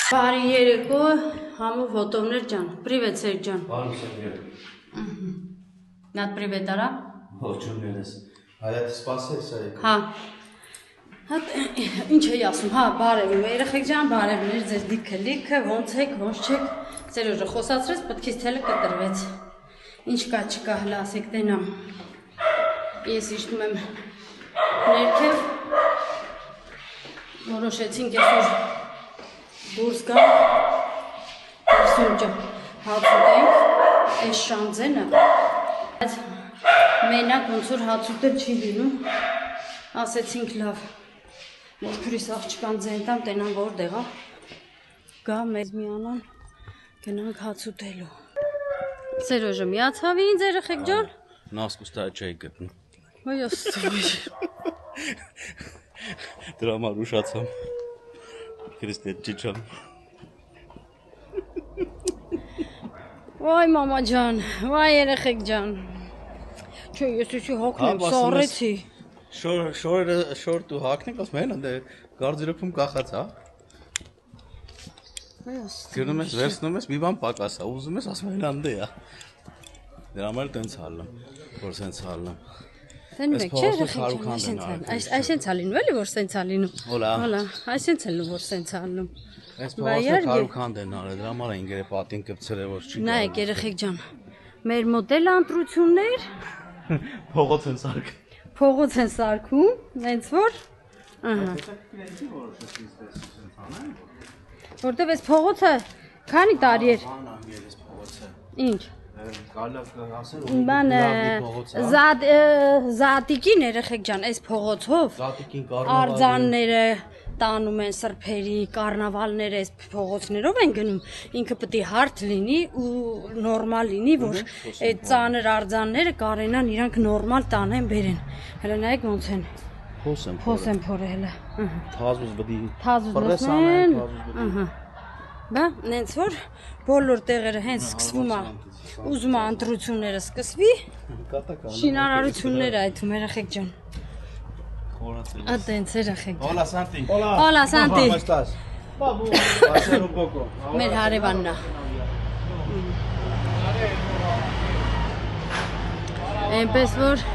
Բարի երեկո, համով հոտովներ ջան, պրիվետ Սերգ ջան։ Բարի Սերգ։ Նատ պրիվետ արա։ Ողջույն երես։ Հայատը սպասես այք։ Հա։ Հատ ինչ էի ասում, հա, բարև իմ երեխեք ջան, բարևներ, ձեր դիքը լիքը, ոնց եք, ոնց չեք։ Սերոժը խոսացրեց, պետքից թելը կտրվեց։ Ինչ կա չկա, հլա ասեք տենամ։ Ես իջնում եմ ներքև։ Որոշեցինք այսօր դուրս գանք, վերսունջը հաց ուտենք, այս շանձենը, բայց մենակ ոնց որ հաց ուտել չի լինում, ասեցինք լավ, մորքուրիս աղջկան ձեն տամ, տենան որտեղ է, գա մեզ միանան, գնանք հաց ուտելու։ Սերոժը միացավ ինձ երեխեք ջան։ Նասկուստա չէի գտնում։ Ոյ աստուծո։ Դրա համար ուշացամ։ Քրիստետ ճիճան։ Ոյ մամա ջան, վայ երեխեք ջան։ Չէ, ես էսի հոգնեմ, սառեցի։ Շոր դու հակնենք, ասում են, դե գարձիրոփում կախած, հա։ Գնում ես, վերցնում ես, մի բան պակաս է, ուզում ես, ասում են անդե է։ Դրա համար տենց հալում, որ սենց հալում։ Դեն մեկ չէ երեխեք ջան, այսենց է լինում, էլի որ սենց է լինում։ Հոլա, այսենց է լինում, որ սենց է լինում։ Այս փողոցը քարուքանդ են արել, դրա համար են գերը պատին կպցել է, որ չի։ Նայեք երեխեք ջան, մեր մոդել ընտրություններ փողոց են սարք։ Փողոց են սարքում, նենց որ, ահա։ Որտեվ այս փողոցը քանի տարի էր։ Ինչ։ Բանը Զատիկին երեխեք ջան, այս փողոցով արձանները տանում են սրբերի, կառնավալները այս փողոցներով են գնում, ինքը պետք է հարթ լինի ու նորմալ լինի, որ այդ ծանր արձանները կարենան իրանք նորմալ տանեն բերեն։ Հələ նայեք ոնց են։ Փոս են փորել։ Թազուզ բդի։ Թազուզ են։ Ահա։ Բա, նենց որ բոլոր տեղերը հենց սկսվում է, ուզում է ընտրությունները սկսվի, շինարարությունները այդում երեխեք ջան։ Ատենց երեխեք ջան։ Հոլա Սանտի։ Հոլա Սանտի։ ¿Cómo estás? Pasar un poco. Մեր հարևանն է։ Այնպես որ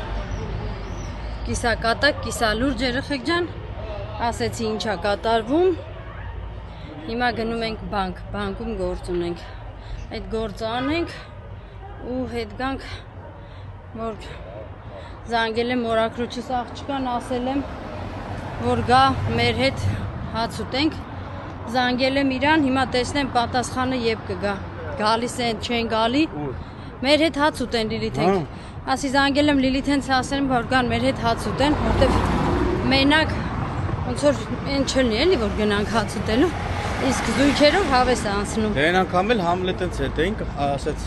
կիսակատակ, կիսալուրջ երեխեք ջան, ասեցի ինչա կատարվում։ Հիմա գնում ենք բանկ, բանկում գործ ունենք, այդ գործը անենք ու հետ գանք, որ զանգել եմ մորակրուչիս աղջկան, ասել եմ, որ գա մեր հետ հաց ուտենք, զանգել եմ իրան, հիմա տեսնեմ պատասխանը երբ կգա, գալիս են, չեն գալի, մեր հետ հաց ուտեն Լիլիթենք, ասի զանգել եմ Լիլիթենց ասել եմ, որ գան մեր հետ հաց ուտեն, որտև մենակ, ոնց որ են չլնի էլի, որ գնանք հաց ուտելու, իսկ զույգերով հավես է անցնում։ Դեն անգամ էլ Համլետից հետ էինք, ասեց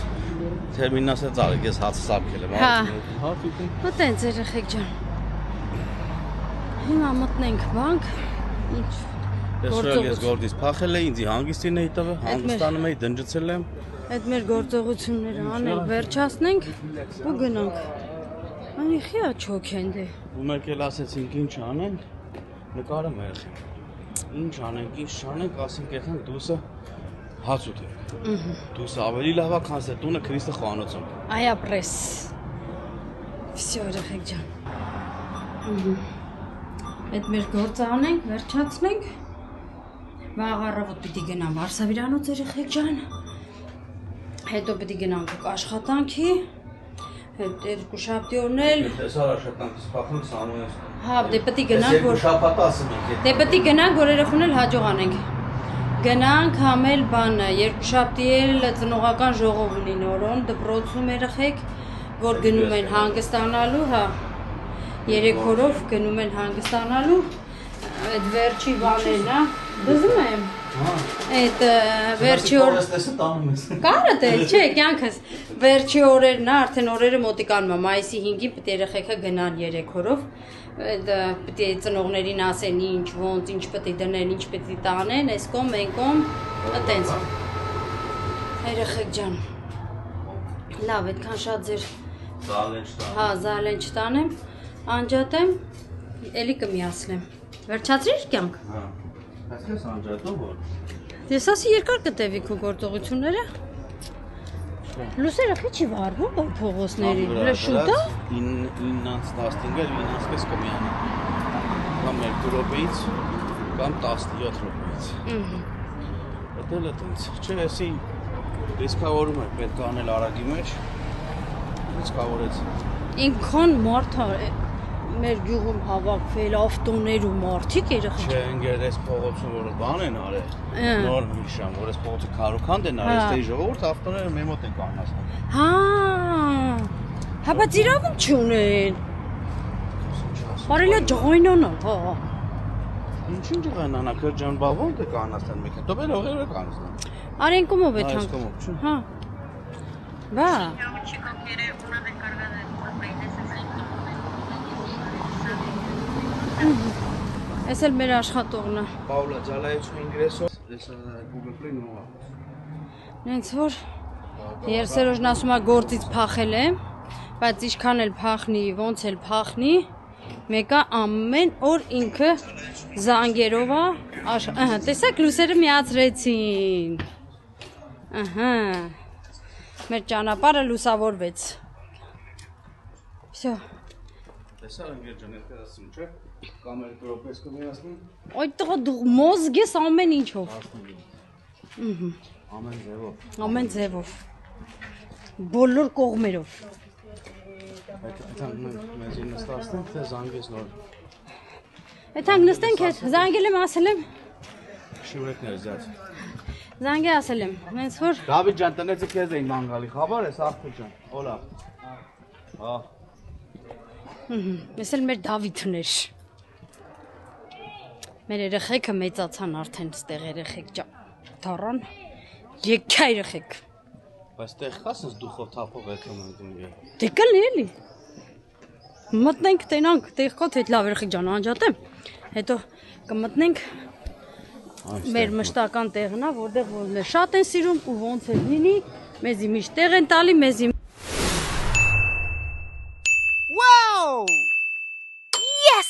Թերմինն ասեց արեք, ես հաց սարքել եմ։ Հա, մտենց երեխեք ջան։ Հիմա մտնենք բանկ, ինչ ես գործից փախել էի, ինձի հանգիստին էի տվել, հանգստանում էի, դնջեցել եմ։ Այդ մեր գործողությունները անենք, վերջացնենք ու գնանք։ Անի խիա չոք են դե։ Ու մեկ էլ ասեցինք ինչ անենք, նկարում երեխեք։ Ինչ անենք, ինչ չանենք, ասենք եղանք դուսը հաց ուտենք։ Դուսը ավելի լավ է, քան թե տունը Քրիստը խոհանոցում։ Այա պրես։ Всё երեխեք ջան։ Այդ մեր գործը անենք, վերջացնենք։ Վաղ առավոտ պիտի գնամ Վարշավիրանոց երեխեք ջան։ Հետո պիտի գնանք աշխատանքի։ Հետ երկու շաբթի օրն էլ։ Տեսար աշխատանքից փախնենք Սամոյես։ Հա, դե պետք է գնանք, որ շաբաթ ասում ենք։ Դե պետք է գնանք, որ երեխուն էլ հաջող անենք։ Գնանք համել բանը, երկու շաբթի էլ ծնողական ժողով ունի նորոն, դպրոցում երեխեք, որ գնում են հանգստանալու, հա։ 3 օրով գնում են հանգստանալու։ Այդ վերջի բաներն, հա։ Դզում եմ։ Այդ վերջի օր Կարը դե, չէ, կյանքս վերջի օրերն է, արդեն օրերը մոտիկանում է, մայիսի 5-ին պետք է երեխեքը գնան 3 օրով, պետք է ծնողներին ասեն ինչ, ոնց, ինչ պետք է դնեն, ինչ պետք է տանեն, այս կողմ, այն կողմ, այտենց։ Երեխեք ջան։ Լավ, այդքան շատ ձեր հա, զալեն չտանեմ, անջատեմ, էլի կմիացնեմ։ Վերջացրիր կյանք։ Հա։ Այսպես անջատում որ։ Ես ասի երկար կտևի քո գործողությունները։ Լուսերը քիչ չի վարվում որ փողոցների։ Շուտ է։ 9:15-ը 9:00 կմիանի։ Կամ 2 րոպեից կամ 17 րոպեից։ Դա էլ է տենց։ Չէ, էսի ռիսկավորում է պետք է անել արագի մեջ։ Ռիսկավորեց։ Ինքան մարդ մեր գյուղում հավաքվել ավտոներ ու մարդիկ երեխեք։ Չէ, ընկեր, այս փողոցը որ բան են արել։ Նոր հիշամ, որ այս փողոցը քարուքանդ են արել, այստեղ ժողովուրդ ավտոները մեր մոտ են կանացնում։ Հա, բայց իրավունք չունեն։ Բարելա ջղայնանա, հա։ Ինչին ջղայնանա, քրջան բավոնդ է կանացնեն մեկ։ Դու բեր ողեր է կանացնեն։ Արենկումով է թանկ։ Այս կոմով, չէ։ Հա։ Բա։ Այս էլ մեր աշխատողն է։ Paula, ya le he hecho ingreso de Google Play no. Նենց որ Երսերոժն ասում է գործից փախել եմ, բայց ինչքան էլ փախնի, ոնց էլ փախնի, մեկը ամեն օր ինքը զանգերով է, ահա, տեսեք լուսերը միացրեցին։ Ահա։ Մեր ճանապարհը լուսավորվեց։ Всё։ Տեսա ընկեր ջան, ես ասում, չէ՞։ Կամեր կրոպես կմիացնի։ Այդտեղ դու մոզգ ես ամեն ինչով։ Ամեն ձևով։ Ամեն ձևով։ Բոլոր կողմերով։ Այդքան մեզ նստացնենք, թե զանգես նոր։ Այդքան նստենք, զանգել եմ, ասել եմ։ Շուրեկներ զած։ Զանգե ասել եմ, հենց որ Դավիթ ջան, տնեցը քեզ էին մանգալի, խաբար ես աղբյուր ջան։ Օլա։ Հա։ Ես էլ մեր Դավիթն էր։ Մեր երեխեքը մեծացան արդեն, ստեղ երեխեք դառան, եկա երեխեք։ Բայց տեղ կասես դուխով թափով եկում ենք ինգե։ Դե կլի էլի։ Մտնենք, տենանք, տեղ կա թե լավ երեխեք ջան, անջատեմ։ Հետո կմտնենք մեր մշտական տեղն է, որտեղ որ մեր շատ են սիրում ու ոնց է լինի, մեզի միշտ տեղ են տալի, մեզի Wow! Yes!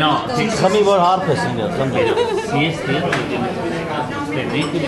No, Խմի որ հարփ ես ինձ, խմի։ sí es cierto que es ridículo.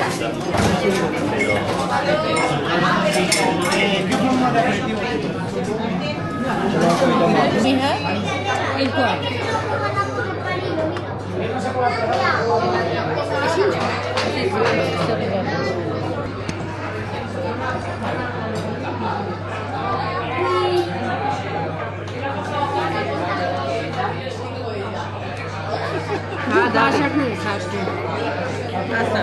Հա, դաշակն է խաշտի։ Ասա։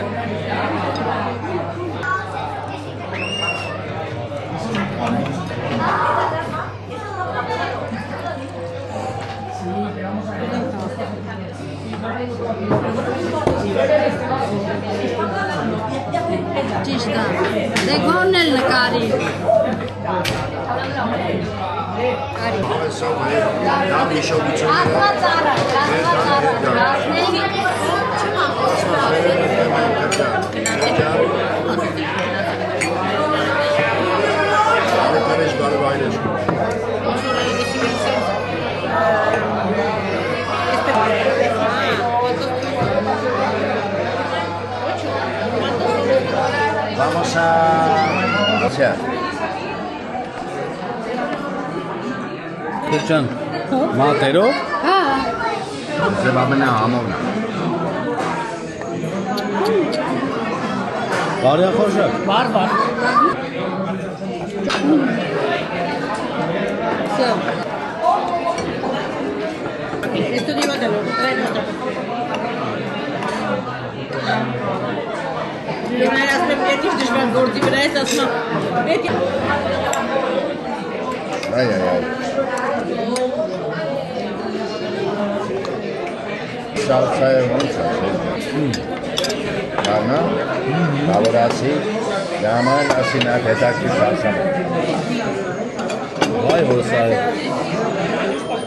Ճիշտ է։ Դե գոնն էլ նկարի։ Արի։ Լավ հիշողություն։ Աստված առա, Արեթարես բարվայն ես։ Vamos a... Քրջան, մատերով։ Հա։ Ձևաբնա համովնա։ Բարյա խոշակ։ Barbar. Всё։ Esto llévatelo, trae otra. Լուներս մեր պետք դժվար գործի վրա ես ասում եմ։ Այ։ Շալցայը ոնց է։ Կարնա, բավարացի, դաման ասինակ հետաքրքիր շալցան։ Վայ որ սա է։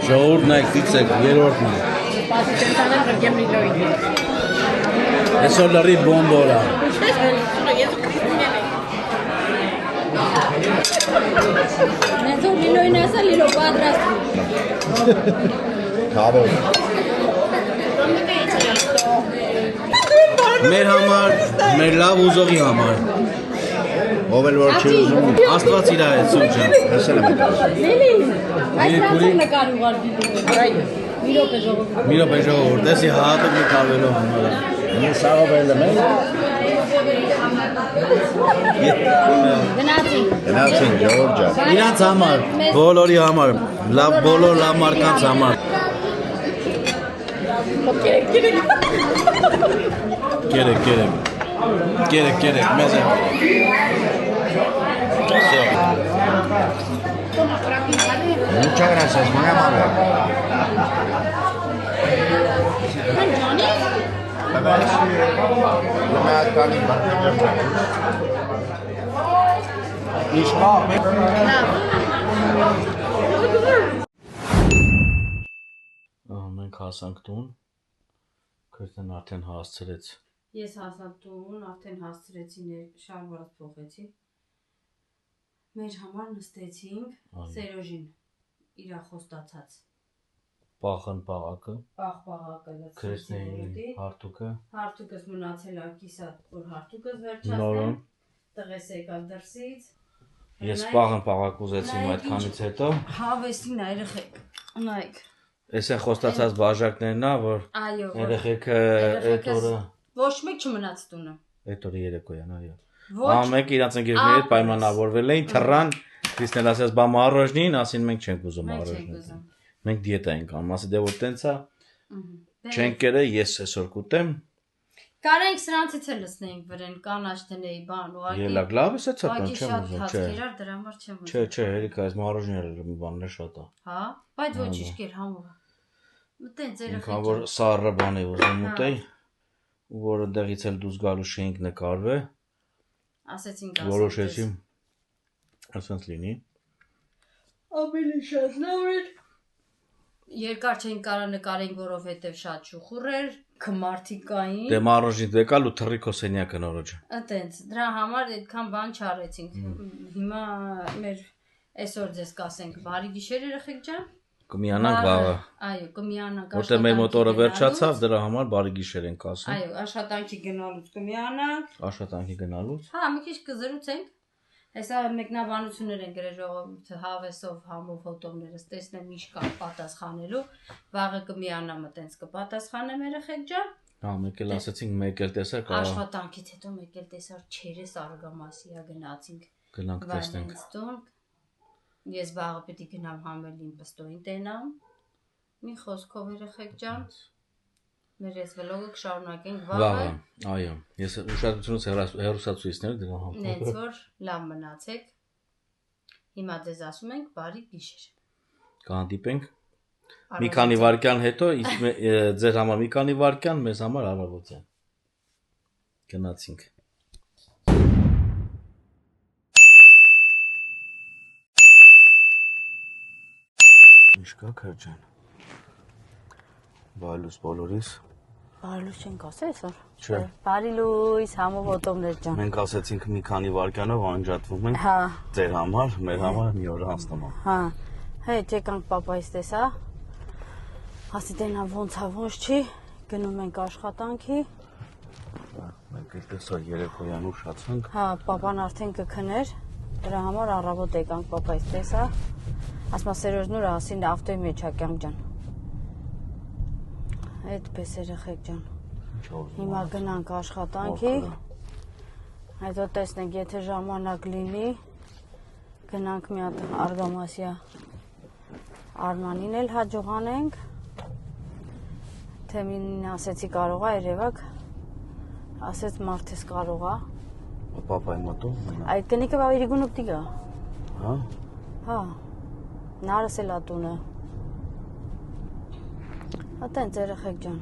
Ժողովուրդն այք դիցեք, երորդն է։ Պասիչենտանը գրգեմ լիլոյի։ Այսօր լրի բոմբորա։ Ես քրիստիան եմ։ Նեզոր լիլոյն ասա, լիլո պատրաստ։ Քաբոլ։ Դու Մեր համար, մեր լավ ուզողի համար։ Ով էլ որ չի ուզում, Աստված իր հետ սուրճ ջան։ լսել եմ այդ ասը։ Այս դրանց նկար ուղարկի։ Մի րոպե ժողովուրդ։ Մի րոպե ժողովուրդ, տեսի հատուկ մի կարվելով համար։ Ինձ սաղով էլ եմ են, գնացին ժողոր ջան։ Իրանց համար, բոլորի համար, լավ բոլոր լավ մարկանց համար։ Կերեք, մեզ է։ Ինչա գրասես, մանգա մանգա։ Լմայատկանի բատներ Իշկա Մենք հասանք տուն, Քրիստեն արդեն հասցրեց։ Ես հասանք տուն, արդեն հասցրեցի շարվարած փոխեցի։ Մեր համար նստեցինք Սերոժին իրա խոստացած Պախն պաղակը, պաղպաղակը Քրիստենի հարթուկը, հարթուկս մնացել ա կիսա, որ հարթուկս վերջացնեմ, տղես եկավ դրսից։ Ես պաղն պաղակ ուզեցիմ այդքանից հետո։ Հավեսին երեխեք, նայք։ Էս է խոստացած բաժակներն ա, որ երեխեքը այդ օրը Ոչ մեկ չմնաց տունը։ այդ օրը երեկոյան, այո։ Ամեկ իրանց ընկերների հետ պայմանավորվել էին, թռան, Քրիստեն ասես բա մառոժնին, ասին մենք չենք ուզում մառոժնին։ Մենք դիետա ենք անում, ասի դե որ տենց է, չենք կերել, ես այսօր կուտեմ։ Կարենք սրանցից էլ լսնեինք վրեն, կանաչ դնեի բան, ուղղակի։ Ելակ լավ է սա ծապան, չեմ ուզում, չէ։ Դրա համար չեմ ուզում։ Չէ, հերիք այս մառոժները մի բաններ շատ է։ Հա, բայց ոչ իշկեր համով։ Մտեն ձեր Ինքան որ սառը բան է ուզում ուտեի, որը դեղից էլ դուրս գալու շենք նկարվե, ասեցինք որոշեցի ասենց լինի։ Ավելի շատ լավ էր։ Երկար չենք կարա նկարենք, որովհետև շատ շուխուռ էր, քմարտիկ կային։ Դե մառոժին եկալ ու թռի քո սենյակը նորոջը։ Այտենց, դրա համար այդքան բան չարեցինք։ Հիմա մեր այսօր ձեզ կասենք բարի գիշեր երեխեք ջան։ Կմիանանք վաղը։ Այո, կմիանանք։ Որտե մեր մոտորը վերջացավ, դրա համար բարի գիշեր ենք ասում։ Այո, աշխատանքի գնալուց կմիանանք։ Աշխատանքի գնալուց։ Հա, մի քիչ կզրուցենք։ Հեսա մեկնաբանություններ են գրել ժողովուրդը հավեսով համով հոտովներս տեսնեմ ինչ կա պատասխանելու։ Վաղը կմիանամ այտենց կպատասխանեմ երեխեք ջան։ Հա, մեկ էլ ասեցինք, մեկ էլ տեսար կա։ Աշխատանքից հետո մեկ էլ տեսար չերես Արգամասիա գնացինք։ Գնանք տեսնենք։ Ես վաղը պիտի գնամ համելին պստոյին տենամ։ Մի խոսքով երեխեք ջան։ Մեր այս վլոգը կշարունակենք վաղը։ Այո, ես ուշադրությունս հեռուստացույցներ դրա համար։ Նենց որ լավ մնացեք։ Հիմա ձեզ ասում ենք բարի գիշեր։ Կհանդիպենք մի քանի վայրկյան հետո, իսկ ձեր համար մի քանի վայրկյան, մեզ համար առավոտյան։ Գնացինք։ Ինչ կա քրջան։ Բարի բոլորիս։ Բարի լույս չենք ասել այսօր։ Չէ։ Բարի լույս համով հոտովներ ջան։ Մենք ասեցինք մի քանի վայրկյանով անջատվում ենք։ Հա։ Ձեր համար, մեր համար մի օր անցնում։ Հա։ Հետ եկանք պապայից տեսա։ Ասի տենա ոնց է ոնց չի, գնում ենք աշխատանքի։ Մենք էլ տեսա երեկոյան ուշացանք։ Հա, պապան արդեն կքներ։ Դրա համար առավոտ եկանք պապայից տեսա։ Ասма Սերոժնուրը ասին ավտոյի մեջ ա կյանք ջան։ Այդպես երեխեք ջան։ Հիմա գնանք աշխատանքի։ Հետո տեսնենք, եթե ժամանակ լինի, գնանք մի հատ Արգամասիա Արմանին էլ հաջողանենք։ Թե մին ասեցի կարող է երևակ, ասեց մարդես կարող է։ Պապայի մոտո։ Այդ կնիկը բավերի գունուպտի գա։ Հա։ Հա։ Նարս էլ ատունը։ Ատենց երեխեք ջան։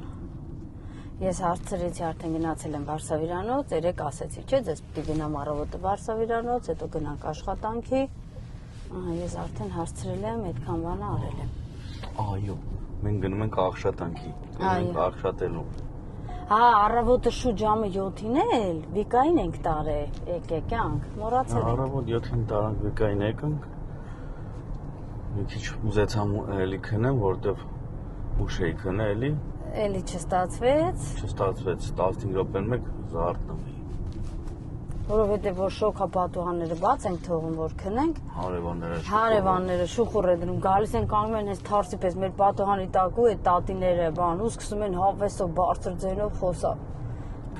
Ես հարցրեցի արդեն գնացել եմ Վարշավիրանոց, երեք ասեցի, չէ, ձեզ պիտի գնամ առավոտը Վարշավիրանոց, հետո գնանք աշխատանքի։ Ես արդեն հարցրել եմ, այդքան բանը արել եմ։ Այո, մենք գնում ենք աշխատանքի։ Գնում աշխատելու։ Հա, առավոտը շուտ ժամը 7-ին էլ Վիկային ենք տարել, եկեկանք, մոռացել ենք։ Առավոտ 7-ին տարանք Վիկային եկանք։ Մի քիչ ուզեցամ էլի քնեմ, որտեվ ուշ էի քնել էլի։ էլի չստացվեց, Չստացվեց 15 րոպեն մեկ զարթնում էի։ որովհետև որ շոկա պատուհանները բաց ենք թողում, որ քնենք, հարևանները շուխուռ է դնում, գալիս են կանգնում են հենց թարսի պես մեր պատուհանի տակու այդ տատիները բան ու սկսում են հավեսով բարձր ձայնով խոսալ։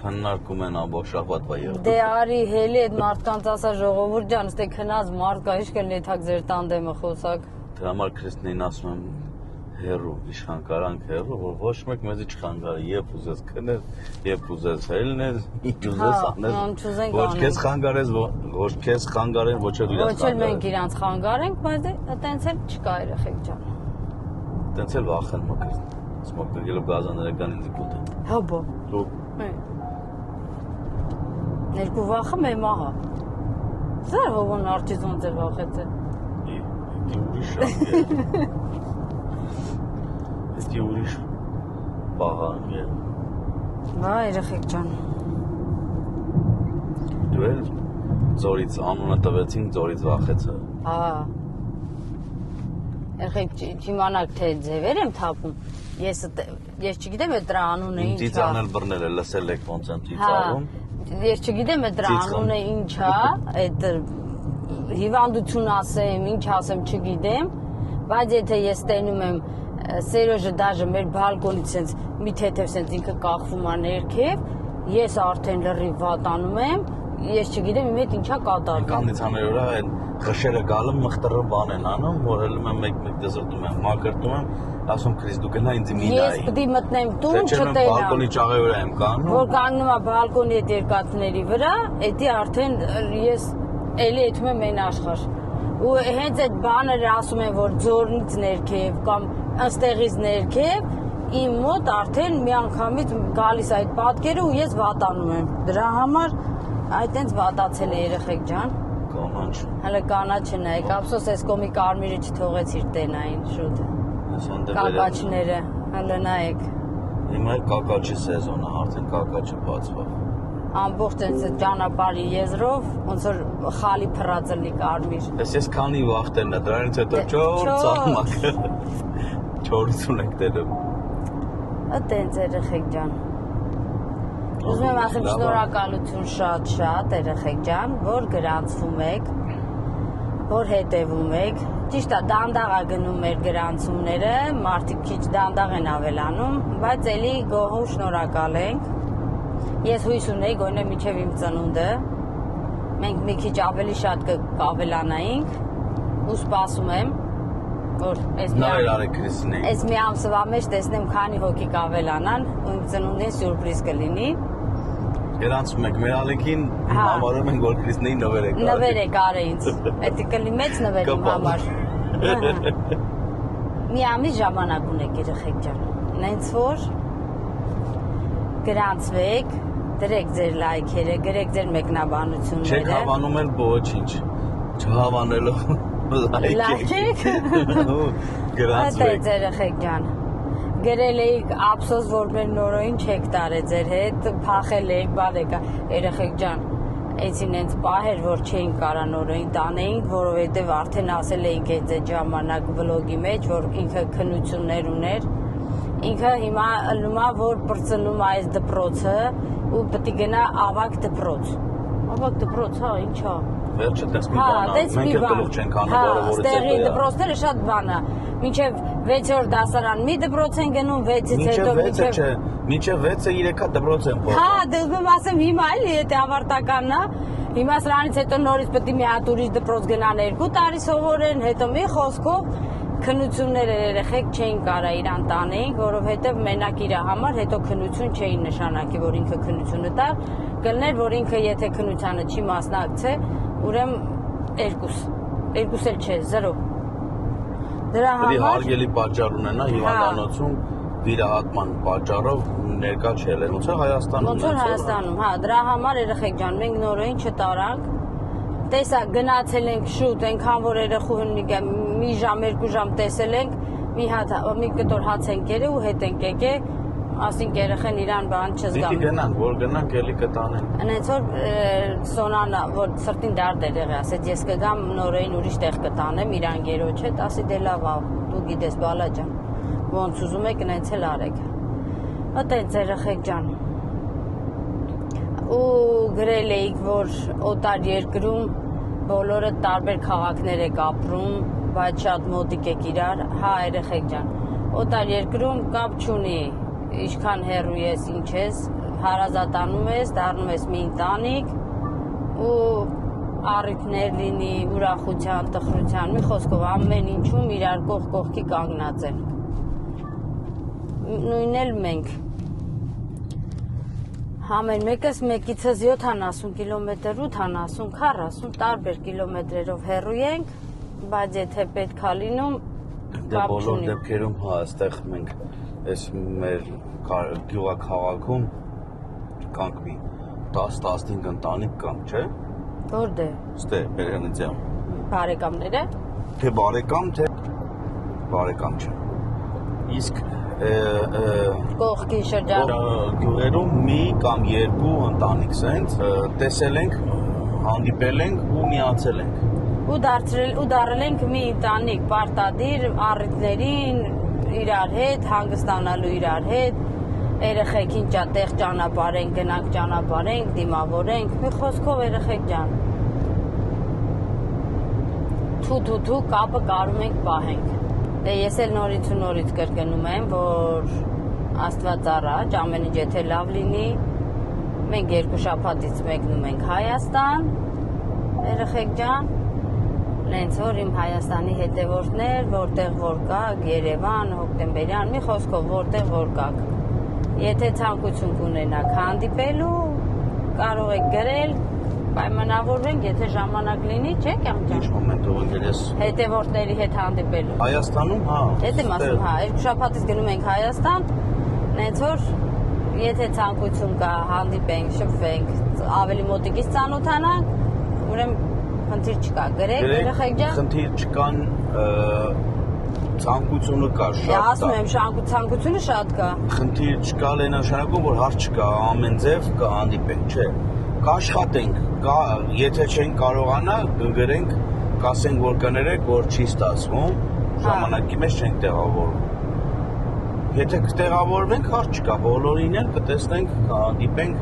Քննարկում են ամբողջ շաբաթվա եղել։ Դե արի հելի այդ մարդկանց ասա ժողովուրդ ջան, ստե քնած մարդ կա, ինչ կլինի թակ ձեր տանդեմը խոսակ։ Դրա համար Քրիստինին ասում եմ հերու, իշխան կարանք հերու, որ ոչ մեկ մեզի չխանգարի, երբ ուզես քնես, երբ ուզես հելնես, ինչ ուզես անես։ Ոչ քեզ խանգարես, ոչ քեզ խանգարեն, ոչ էլ իրաց խանգարեն։ Ոչ էլ մենք իրանց խանգարենք, բայց դե այտենց էլ չկա երեխեք ջան։ Այտենց էլ վախենում եք։ Սմոք դրելով գազաները կան ինձ կուտեն։ Հա բո։ Դու Ներկու վախը մեմահա։ Սա հողոն արջիզոն ձեր վախեց է։ Դի ուրիշ շատ է։ Դի ուրիշ բաղան է։ Վա երեխեք ջան։ Դու էլ ձորից անունը տվեցին, ձորից վախեցը։ Հա։ Երեխեք չիմանաք թե ձևեր եմ թափում։ Ես չգիտեմ այդ դրա անունը ինչ է։ Ծիծանել բռնել է, լսել եք ոնց եմ ծիծաղում։ Ես չգիտեմ այդ դրա անունը ինչ է, այդ հիվանդություն ասեմ, ինչ ասեմ չգիտեմ, բայց եթե ես տենում եմ Սերոժը դաժե մեր բալկոնից sense մի թեթև sense ինքը կախվում է ներքև, ես արդեն լրիվ վատանում եմ, ես չգիտեմ իմ հետ ինչա կատարվում։ Կանիցաների վրա այն խշերը գալը մխտրը բան են անում, որ հելում եմ մեկ-մեկ դզրտում եմ, մակրտում եմ, ասում Քրիս դու գնա ինձ մի նայի։ Ես պիտի մտնեմ տուն, չտենամ։ Բալկոնի ճաղի վրա եմ կանում։ Որ կանգնում եմ բալկոնի այդ երկաթների վրա, էդի արդեն ես էլի եթում եմ այն աշխարհ։ Ու հենց այդ բաները ասում են, որ ձորնից ներքև կամ ըստեղից ներքև իմ մոտ արդեն միանգամից գալիս այդ պատկերը ու ես վատանում եմ։ Դրա համար այտենց վատացել է երեխեք ջան։ Կանաչ։ Հələ կանաչ նայեք, ափսոս էս կոմի կարմիրը չթողեցիր տենային շուտ։ Կակաչները, հələ նայեք։ Հիմա կակաչի սեզոնը, արդեն կակաչը բացվավ։ Ամբողջ այս ճանապարհի եզրով ոնց որ խալի փռած լի կարմիր։ Ես քանի վախտերն է, դրանից հետո 4 ծաղմակ։ 4 եք դերում։ Այտենց երեխեք ջան։ Ուզում եմ ասեմ շնորհակալություն շատ երեխեք ջան, որ գրանցվում եք, որ հետևում եք։ Ճիշտ է, դանդաղ է գնում մեր գրանցումները, մարդիկ քիչ դանդաղ են ավելանում, բայց էլի գոհու շնորհակալ ենք։ Ես հույս ունեի գոնե մինչև իմ ծնունդը մենք մի քիչ ավելի շատ կավելանայինք ու սպասում եմ որ այս մի ամսվա մեջ տեսնեմ քանի հոգի կավելանան ու իմ ծնունդին սյուրպրիզ կլինի Գրանցում եք մեր ալիքին համարում ենք որ Քրիստինեի նվեր եք արել ինձ դա կլինի մեծ նվեր իմ համար մի ամիս ժամանակ ունեք երեխեք ջան նենց որ գրանցվեք դրեք ձեր լայքերը, գրեք ձեր մեկնաբանությունները։ Չեք հավանում էլ ոչինչ։ Չհավանելով լայքեք։ Գրանցվեք։ Այդ երեխեք ջան։ Գրել էիք ափսոս որ մեր նորոյին չեք տարել ձեր հետ, փախել էիք, բալեկա երեխեք ջան։ Էցին հենց պահեր որ չէին կարա նորոյին տանեինք, որովհետև արդեն ասել էինք այդ ժամանակ վլոգի մեջ, որ ինքը քնություններ ուներ։ Ինքը հիմա ըլնում է որ բրծնում է այս դպրոցը ու պետք է գնա ավակ դպրոց։ Ավակ դպրոց, հա, ինչա։ Վերջը տես մի բան, մենք էլ գլուխ չենք անում, որը ստեղի դպրոցները շատ բան է։ Մինչև 6-րդ դասարան մի դպրոց են գնում, 6-ից հետո մինչև 6-ը 3 դպրոց են փոխում։ Հա, դեպքում ասեմ հիմա էլի եթե ավարտականն է, հիմա սրանից հետո նորից պետք է մի հատ ուրիշ դպրոց գնան 2 տարի սովորեն, հետո մի խոսքով քնությունները երեխեք չէին կարա իրան տանեին, որովհետև մենակ իր համար հետո քնություն չէին նշանակի, որ ինքը քնությունը տա, կլներ, որ ինքը եթե քնությանը չի մասնակցե, ուրեմն 2 էլ չէ, 0։ Դրա համար հարգելի պատճառ ունենա հիվանդանոցում վիրահատման պատճառով ներկա չել են, ոնց է Հայաստանում։ Ոնց որ Հայաստանում, հա, դրա համար երեխեք ջան, մենք նորոյին չտարանք տեսա գնացել ենք շուտ այնքան որ երեխուհուն մի ժամ 2 ժամ տեսել ենք մի կտոր հաց ենք երել ու հետ ենք եկել ասինք երեխեն իրան բան չզգամ Դիտի գնան որ գնանք էլի կտանեն Այնց որ Սոնան որ սրտին դարդ էր եղել ասեց ես կգամ նորեին ուրիշ տեղ կտանեմ իրան գերոջ հետ ասի դե լավ դու գիտես բալա ջան ոնց ուզում եք այնց էլ արեք Այդտենց երեխեք ջան։ Ու գրել էիք, որ օտար երկրում բոլորը տարբեր քաղաքներ եք ապրում, բայց շատ մոտիկ եք իրար։ Հա, երեխեք ջան։ Օտար երկրում կապ չունի, ինչքան հեռու ես, ինչ ես, հարազատանում ես, դառնում ես մի ընտանիք ու առիթներ լինի, ուրախության, տխրության, մի խոսքով ամեն ինչում իրար կողքի կանգնած ենք։ Նույնն էլ մենք։ Ամեն մեկս մեկիցս 70 կիլոմետր, 80, 40 տարբեր կիլոմետրերով հեռու ենք, բայց եթե պետք է լինում, կապ Բոլոր չունի։ դեպքերում հա, այստեղ մենք այս մեր գյուղաքաղաքում կանք մի 10-15 ընտանիք կան, չէ՞։ Որտե՞ղ։ Ստե Բերենիցիան։ Բարեկամները։ Թե բարեկամ, թե բարեկամ չէ։ Իսկ Կողքի շրջան։ գյուղերում մի կամ երկու ընտանիք սենց տեսել ենք, հանդիպել ենք ու միացել ենք։ Ու դարել ենք մի ընտանիք, պարտադիր առիթներին իրար հետ, հանգստանալու իրար հետ, երեխեքին տեղ ճանապարհենք, գնանք ճանապարհենք, դիմավորենք, մի խոսքով երեխեք ջան։ Թու կապը կարում ենք պահենք։ Դե ես էլ նորից կրկնում եմ, որ Աստված առաջ, ամեն ինչ եթե լավ լինի, մենք 2 շաբաթից մեկնում ենք Հայաստան, երեխեք ջան, նենց որ իմ Հայաստանի հետևորդներ, որտեղ որ կաք, Երևան, հոկտեմբերյան, մի խոսքով որտեղ որ կաք, եթե ցանկություն կունենաք հանդիպելու, կարող եք գրել, պայմանավորվենք, եթե ժամանակ լինի, չէ՞ կյանք Ինչ մոմենտով ընկել ես հետևորդների հետ հանդիպելու։ Հայաստանում, հա։ Եթե ասում, հա, 2 շաբաթից գնում ենք Հայաստան, նենց որ եթե ցանկություն կա, հանդիպենք, շփվենք, ավելի մոտիկից ծանոթանանք, ուրեմն խնդիր չկա, գրեք, երեխեք ջան։ Խնդիր չկան, ցանկությունը կա, շատ կա։ Ասում եմ, ցանկությունը շատ կա։ Խնդիր չկա, նշանակում որ հարց չկա, ամեն ձև կհանդիպենք, չէ։ Կաշխատենք, եթե չենք կարողանա, կգրենք, կասենք, որ կներեք, որ չի ստացվում, ժամանակի մեջ չենք տեղավորվում։ Եթե կտեղավորվենք, հարց չկա, բոլորին էլ կտեսնենք, կհանդիպենք,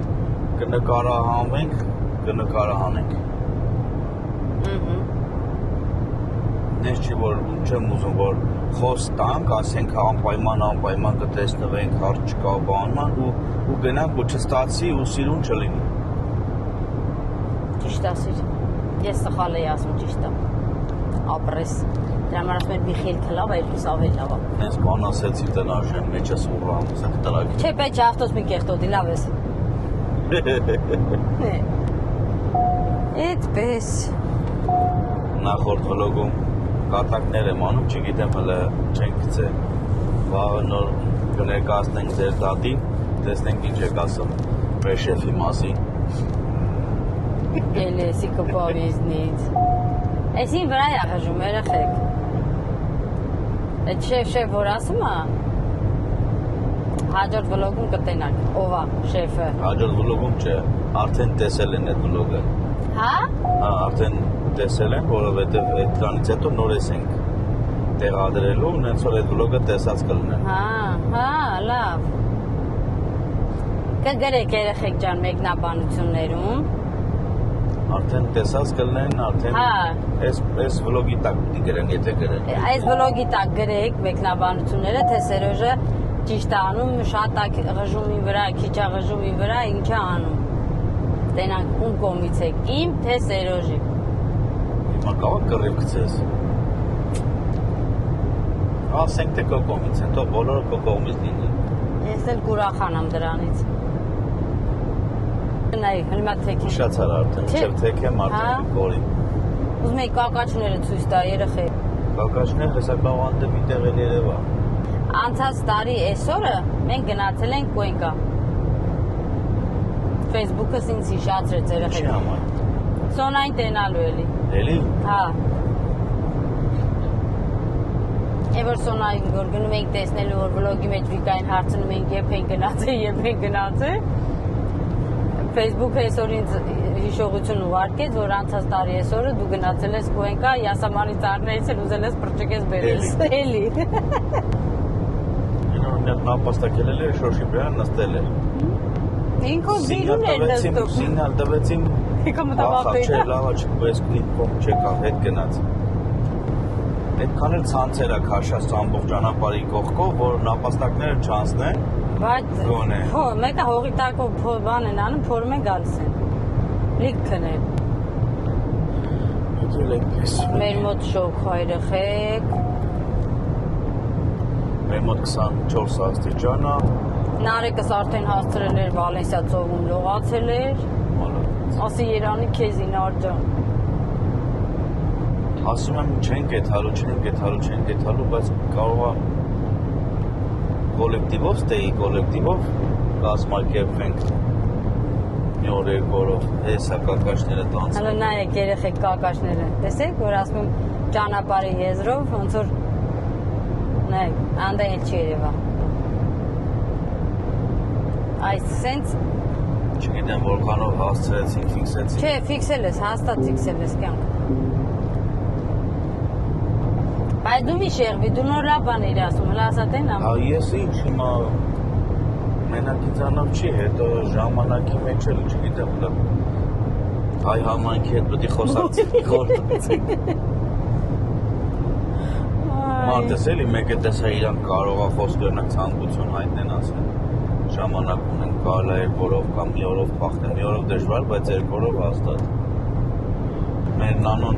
կնկարահանվենք, կնկարահանենք։ Նես չի, որ չեմ ուզում, որ խոս տանք, ասենք անպայման կտեսնվենք, հարց չկա բանման ու գնանք ու չստացի ու սիրուն չլինի։ Ճիշտ ասիր։ Ես սխալ էի ասում, ճիշտ է։ Ապրես։ Դրա համար ասում եմ մի խելքը լավ է, երկուս ավելի լավ է։ Ես բան ասեցի տնաշեմ, մեջս ուռամ, սա կտրակ։ Չէ, պետք է ավտոս մի կեղտոտի, լավ ես։ Այդպես։ Նախորդ վլոգում կատակներ եմ անում, չգիտեմ հələ չենք գցել։ Վաղը նոր կներկայացնենք ձեր տատին, տեսնենք ինչ եք ասում Պրեշեֆի մասին։ Էլեսի կպավիզնից։ Այսին վրա է աղժում, երեխեք։ Այդ շեֆ որ ասում է, հաջորդ վլոգում կտենանք, ով է շեֆը։ Հաջորդ վլոգում չէ, արդեն տեսել են այդ վլոգը։ Հա? Հա, արդեն տեսել են, որովհետև այդ դրանից հետո նորից ենք տեղադրելու, նենց որ այդ վլոգը տեսած կլինեն։ Հա, լավ։ Կգրեք երեխեք ջան մեկնաբանություններում։ Արդեն տեսած կլինեն, արդեն այս վլոգի տակ պիտի գրեն, եթե գրեն։ Այս վլոգի տակ գրեք մեկնաբանությունները, թե Սերոժը ճիշտ է անում, շատ է ղժումի վրա, քիչ է ղժումի վրա, ինչ է անում։ Տենանք ում կողմից եք, իմ թե Սերոժի։ Հիմա կարող կռիվ գցես։ Ասենք թե քո կողմից են, թող բոլորը քո կողմից լինի։ Ես էլ կուրախանամ դրանից։ Նայ, հլմա թեքի։ Շացար արդեն, չէ՞, թեքեմ արդեն կորի։ Ուզում եի կակաչները ցույց տա երեխեք։ Կակաչներ հեսա կարող անդեպ իտեղ էլ երևա։ Անցած տարի այսօրը մենք գնացել ենք Կուենկա։ Facebook-ս ինձ հիշացրեց երեխեք։ Չի համար։ Սոնային տենալու էլի։ Էլի։ Հա։ Եվ որ Սոնային որ գնում ենք տեսնելու որ վլոգի մեջ Վիկային հարցնում ենք երբ ենք գնացել։ Facebook-ը այսօր ինձ հիշողություն ուղարկեց, որ անցած տարի այսօրը դու գնացել ես Կուենկա, Յասամանի ծառներից էլ ուզել ես պրճկես բերես։ Էլի։ հատ նապաստակել էր, շոշի վրա նստել էր։ Ինքո զիլուն էր նստում։ Սինալ տվեցին։ Ինքո մտավախտի Չէ, լավա չպես կլինքում չեկա, հետ գնաց։ Այդքան էլ ցանցեր է քաշած ամբողջ ճանապարհի կողքով, որ նապաստակները չանցնեն։ Բայց հո մեկը հողի տակով բան են անում, փորում են գալիս են։ Լիք քնել։ Դու լեքես։ Մեր մոտ շոկ երեխեք։ Մեր մոտ 24 աստիճան է։ Նարեկս արդեն հասցրել էր Վալենսիա ծովում լողացել էր։ Ասի Երանի քեզ Ինար ջան։ Ասում եմ չենք եթալու, բայց կարող է կոլեկտիվով ստեի, կոլեկտիվով կազմակերպենք մի օր երկորով հեսա կակաշները տանցել։ Հələ նայեք երեխեք կակաշները, տեսեք, որ ասում եմ ճանապարհի եզրով, ոնց որ նայեք, անդա էլ չի երևա։ Այս սենց Չգիտեմ որքանով հասցրեցինք, ֆիքսեցինք։ Չէ, ֆիքսել ես, հաստատ ֆիքսել ես կյանք։ Բայց դու մի շեղվի, դու նոր լավ բան էիր ասում, հələ ասա տեն ամ։ Ես ինչ հիմա մենակիցանով չի, հետո ժամանակի մեջ էլ չգիտեմ լավ։ Հայ համայնքի հետ պետք է խոսացի։ Մարդես էլի մեկ է տեսա իրանք կարող է խոսքերնակ ցանկություն հայտնեն ասեն։ Ժամանակ ունեն կարելի է երկորով կամ մի օրով փախտեն, մի օրով դժվար, բայց երկորով հաստատ։ Մեր նանոն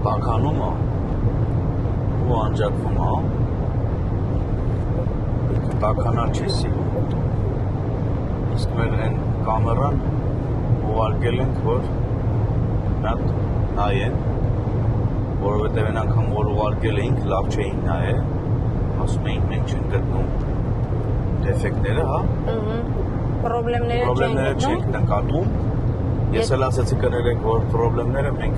տականում է ու անջատվում է։ Տականալ չի սիրում։ Իսկ մեր այն կամերան ուղարկել ենք, որ նատ նայեն, որովհետև այն անգամ որ ուղարկել էինք, լավ չէին նայել, ասում էինք մենք չենք գտնում դեֆեկտները, հա։ Պրոբլեմները չենք նկատում։ Ես էլ ասացի կներեք, որ պրոբլեմները մենք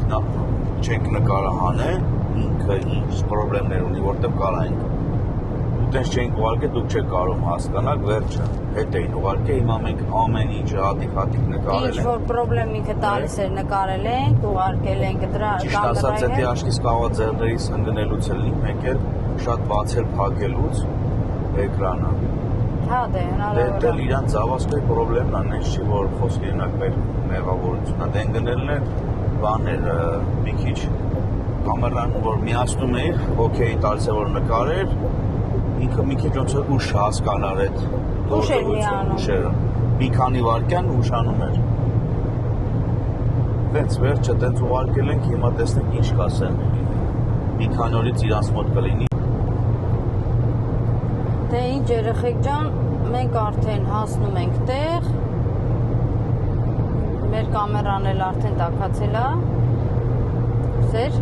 չենք նկարահանել, ինքը ինչ պրոբլեմներ ունի, որտեղ կարանք։ Ուտենց չենք ուղարկել, դուք չեք կարող հասկանալ, վերջը։ Հետ էին ուղարկել, հիմա մենք ամեն ինչ հատիկ նկարել ենք։ Ինչ որ պրոբլեմ ինքը տալիս էր նկարել ենք, ուղարկել ենք դրա Ճիշտ ասած, դա աշկից կարող է ձեռներից ընկնելուց էլ մեկ էլ շատ բացել փակելուց էկրանը։ Հա դե հնարավոր Դե իրան ծավալի պրոբլեմն է, նենց չի որ խոսքերնակ մեր մեղավորությունն է։ Դե ընկնելն էր բաներ մի քիչ կամերան որ միացնում էր, օքեյ տալիս է որ նկարեր, ինքը մի քիչ ոնց որ ուշ հասկանար այդ ուշերը։ Մի քանի վայրկյան ուշանում էր։ Դենց վերջը դենց ուղարկել ենք, հիմա տեսնենք ինչ կասեն։ Մի քանի օրից իրանց մոտ կլինի։ Դե ինչ երեխեք ջան, մենք արդեն հասնում ենք տեղ։ Մեր կամերան էլ արդեն տաքացել է։ Սեր։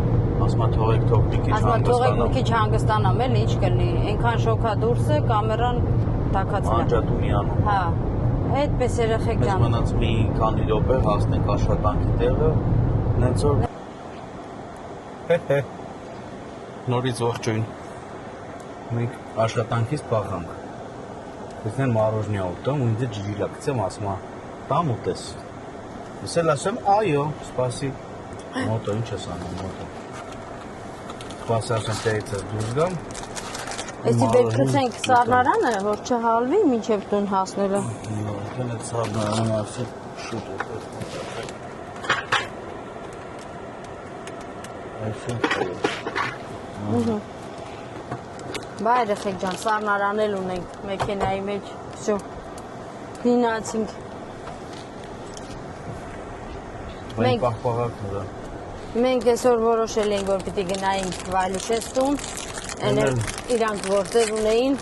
Ասմա թողեք թող մի քիչ հանգստանամ։ Ասմա թողեք մի քիչ հանգստանամ, էլ ինչ կլինի։ Այնքան շոկա դուրսը կամերան տաքացել է։ Անջատում իանում։ Հա։ Այդպես երեխեք ջան։ Մենք մնաց մի քանի րոպե հասնենք աշխատանքի տեղը, նենց որ Նորից ողջույն։ Մենք աշխատանքից փախանք։ Տեսնեմ մороженое ուտում, ու ինձ ջիջիլակցեմ, ասում է, «Տամ ուտես»։ Ես էլ ասեմ, «Այո, սպասի»։ Մոտո ինչ ես անում, մոտո։ Սպասի ասեմ տեղից դուրս գամ։ Էսի բերքցենք սառնարանը, որ չհալվի մինչև տուն հասնելը։ Դեն այդ սառնարանը ասի շուտ ուտես։ Այսինքն Բա երեխեք ջան, սառնարան էլ ունենք մեքենայի մեջ, всё։ Գնացինք։ Մենք պահպաղակ նրա։ Մենք այսօր որոշել ենք, որ պիտի գնայինք Վայլուշեստուն, իրանք գործեր ունեին,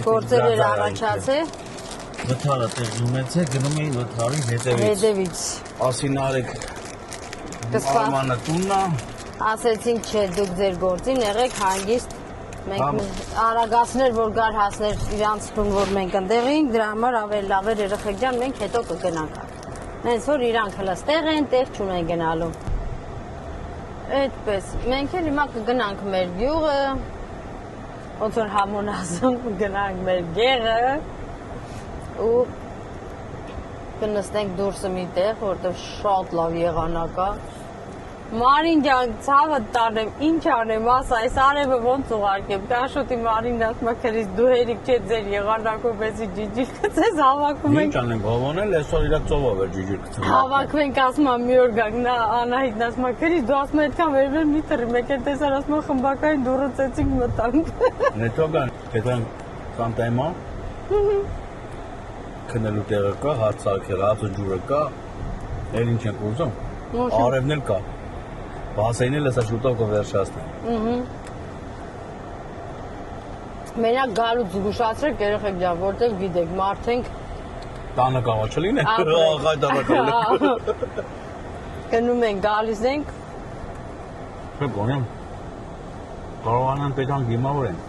գործեր էր առաջացել։ Վթարը տեղումեց է, գնում էին վթարի հետևից։ Ասին արեք Արմանը տուննա։ Ասեցինք չէ, դուք ձեր գործին եղեք հանգիստ, մենք արագացներ, որ գար հասներ իրանց տուն, որ մենք ընդեղ էինք, դրա համար ավելի լավ էր երեխեք ջան, մենք հետո կգնանք։ Հենց որ իրանք հլստեղ են, տեղ չունեն գնալու։ Այդպես, մենք էլ հիմա կգնանք մեր գյուղը, ոնց որ համոն ասում, կգնանք մեր գեղը ու կնստենք դուրսը մի տեղ, որտեղ շատ լավ եղանակ է։ Մարին ջան, ցավը տանեմ, ինչ անեմ, ասա, այս արևը ոնց ուղարկեմ։ Դաշոտի Մարին ասում է, քրիս դու հերիք չէ ձեր եղանակով էսի ջիջիր գցես, հավաքում Ինչ ենք։ անենք, ողոնել, այսօր իրակ ծովով է ջիջիր գցում։ Հավաքվենք, ասում է, մի օր գանք, նա Անահիտն ասում է, քրիս դու ասում ես, այդքան վերվել մի տրի, մեկ էլ տեսար ասում է, խմբակային դուրը ծեցինք մտանք։ Հետո կան, կետան Սանտայմա։ Քնելու տեղը կա, հաց սարքել, հացը ջուրը կա, էլ ինչ ենք ուզում։ Արևն էլ կա։ Բասեյնը լսա շուտով կվերջացնի։ Մենակ գալուց զգուշացրեք երեխեք ջան, որտեղ գիտեք, մարդենք Տանը կարող չլինի, հայտարարել։ գնում են, գալիս ենք, Չէ, գոնեմ։ Կարողանան պետան դիմավորեն։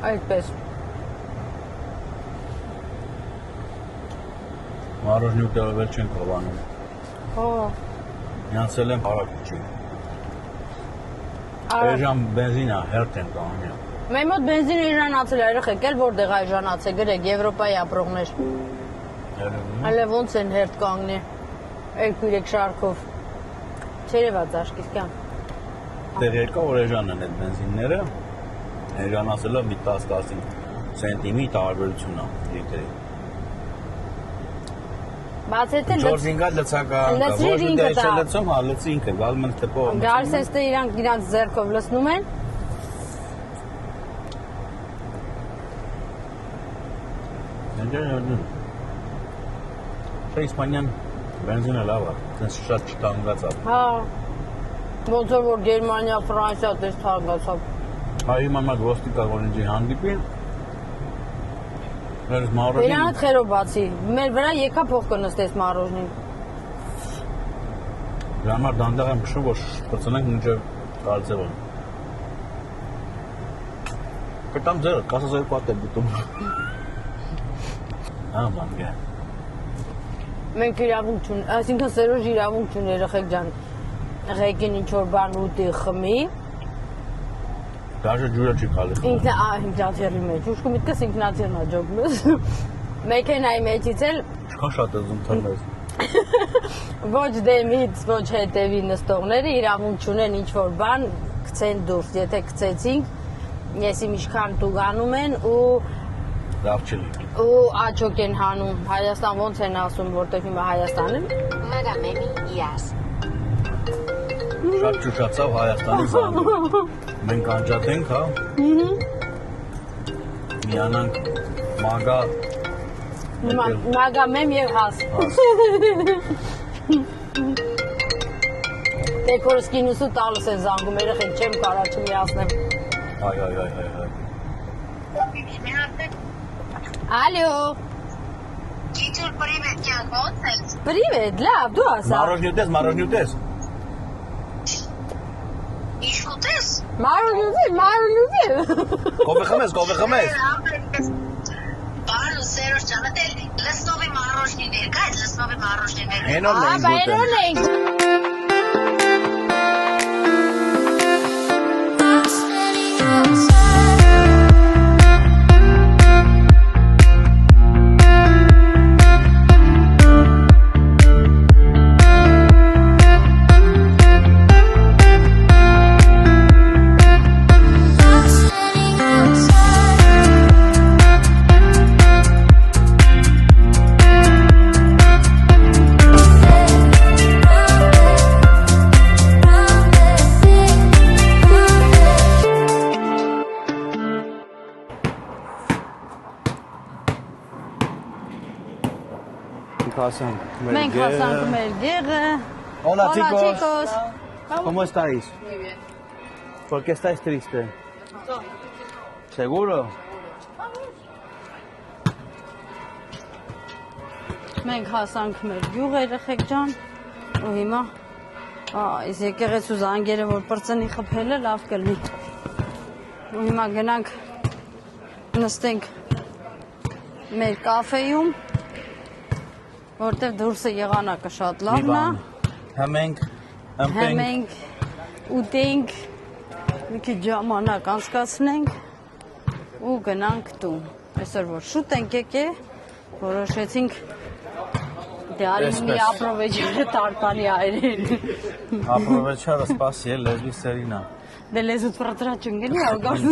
այդպես։ Մարոժնի ու տեղը վել չեն կարողանում։ Հո, Միացել են հարակուչի։ Էժան բենզինա հերթ են կանում։ մեր մոտ բենզինը իրանացել է, երեխեք, էլ որտեղ այժանացել, գրեք, Եվրոպայի ապրողներ։ Հələ ոնց են հերթ կանգնի, 2-3 շարքով։ Չերևաց աշկիսկյան։ Դեր երկա որ էժան են այդ բենզինները, էժանացել է մի 10-15 սենտիմի տարբերություն է լիտրի։ Բաց հետը Ջորձինգա լցական, լցրիր ոչ մի ինքը դե դա։ չլցում, հա լցի ինքը, գալում են թեպով։ գալիս ես թե իրանք ձեռքով լցնում են։ Չէ, Իսպանիան բենզինը լավ է, այնց շատ չտանգած է։ Հա։ Ոնց որ Գերմանիա, Ֆրանսիա դες թարգացավ։ Հա հիմա մատ ոստիկա որ ինձ հանդիպի։ Ես մարոժին։ Իրանդ խերով բացի։ Մեր վրա եկա փող կնստես մարոժնին։ Ժամար դանդաղ եմ քշում որ փծնենք մինչև կարծեվը։ Կտամ ձեր, կասասայի պատ է դիտում։ Հա, բանկե։ Մենք իրավունք չուն, այսինքն Սերոժ իրավունք չուն երեխեք ջան։ Ղեկին ինչ որ բան ուտի խմի։ Դաժե ջուրը չի քալի։ Ինքնաթիռի մեջ, ուշքի միտքս ինքնաթիռն է ջոգնես։ Մեքենայի մեջից էլ Ինչքան շատ է զում թռնես։ ոչ դեմից, ոչ հետևի նստողները իրավունք չունեն ինչ որ բան գցեն դուրս, եթե գցեցինք, եսի ինչքան տուգանում են ու Լավ չի։ ու աչոք են հանում, Հայաստան ոնց են ասում, որտեղ հիմա Հայաստանն Madame yes. Շատ ճուշացավ Հայաստանի զանգը։ Մենք անջատենք, հա։ Միանանք մագա Մագամեմ եւ հաս։ Դեկորս կինուսու տալս են զանգում, երեխեք չեմ կարա չմիացնեմ։ Այ։ Ալո։ Teacher, привет, я Gonzales. Привет, լավ, դու ասա։ Մարոժնի ուտես։ Իշկուտես։ Մարունուզի։ Կոֆե խմես։ Բարո Սերոժ ջան, լսնովի մարոշնիներ, գայ լսնովի մարոշնիներ։ Հենոն ենք ուտել։ Բայրոն ենք։ Մենք հասանք մեր գեղը։ Hola chicos. chicos. ¿Cómo estáis? ¿Por qué estáis triste? ¿Seguro? Մենք հասանք մեր գյուղ երեխեք ջան ու հիմա այս եկեղեցու զանգերը որ պրծնի խփելը լավ կլինի ու հիմա գնանք նստենք մեր կաֆեյում որտեղ դուրսը եղանակը շատ լավն է Հմենք, հեմենք ուտենք մի քիչ ժամանակ անցկացնենք ու գնանք տուն այսօր որ շուտ ենք եկե որոշեցինք Դե արի մի ապրովեջարը տարպանի այրեն։ Ապրովեչարը սպասի է լեզվի սերինա։ Դե լեզուտ վրտրաչ ընգելի ագարդ։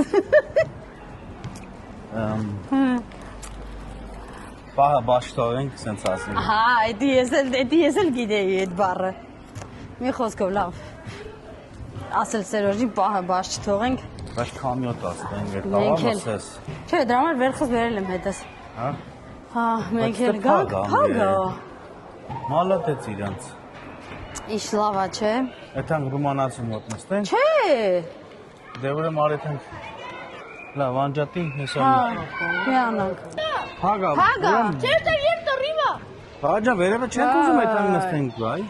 Պահը բաշտովենք սենց ասենք։ Հա, էդի ես էլ գիտեի էդ բառը։ Մի խոսքով լավ։ Ասել Սերոժին պահը բաշ չթողենք։ Բայց կամյոտ ասենք, Մենք տավան էլ։ ասես։ Չէ, դրա համար վերխս վերել եմ հետս։ Հա։ Հա, մենք Բայց էլ գանք, փագ ա, փագա։ Մալատեց իրանց։ Իշ լավա, չէ։ Էթանք ռումանացու մոտ նստենք։ Չէ։ Դե ուրեմն արեցինք։ Լավ, անջատի Հա, հեսամի։ միանանք։ Փագա։ Փագա։ Բաջա վերևը չենք ուզում այդտեղ նստենք, բայ։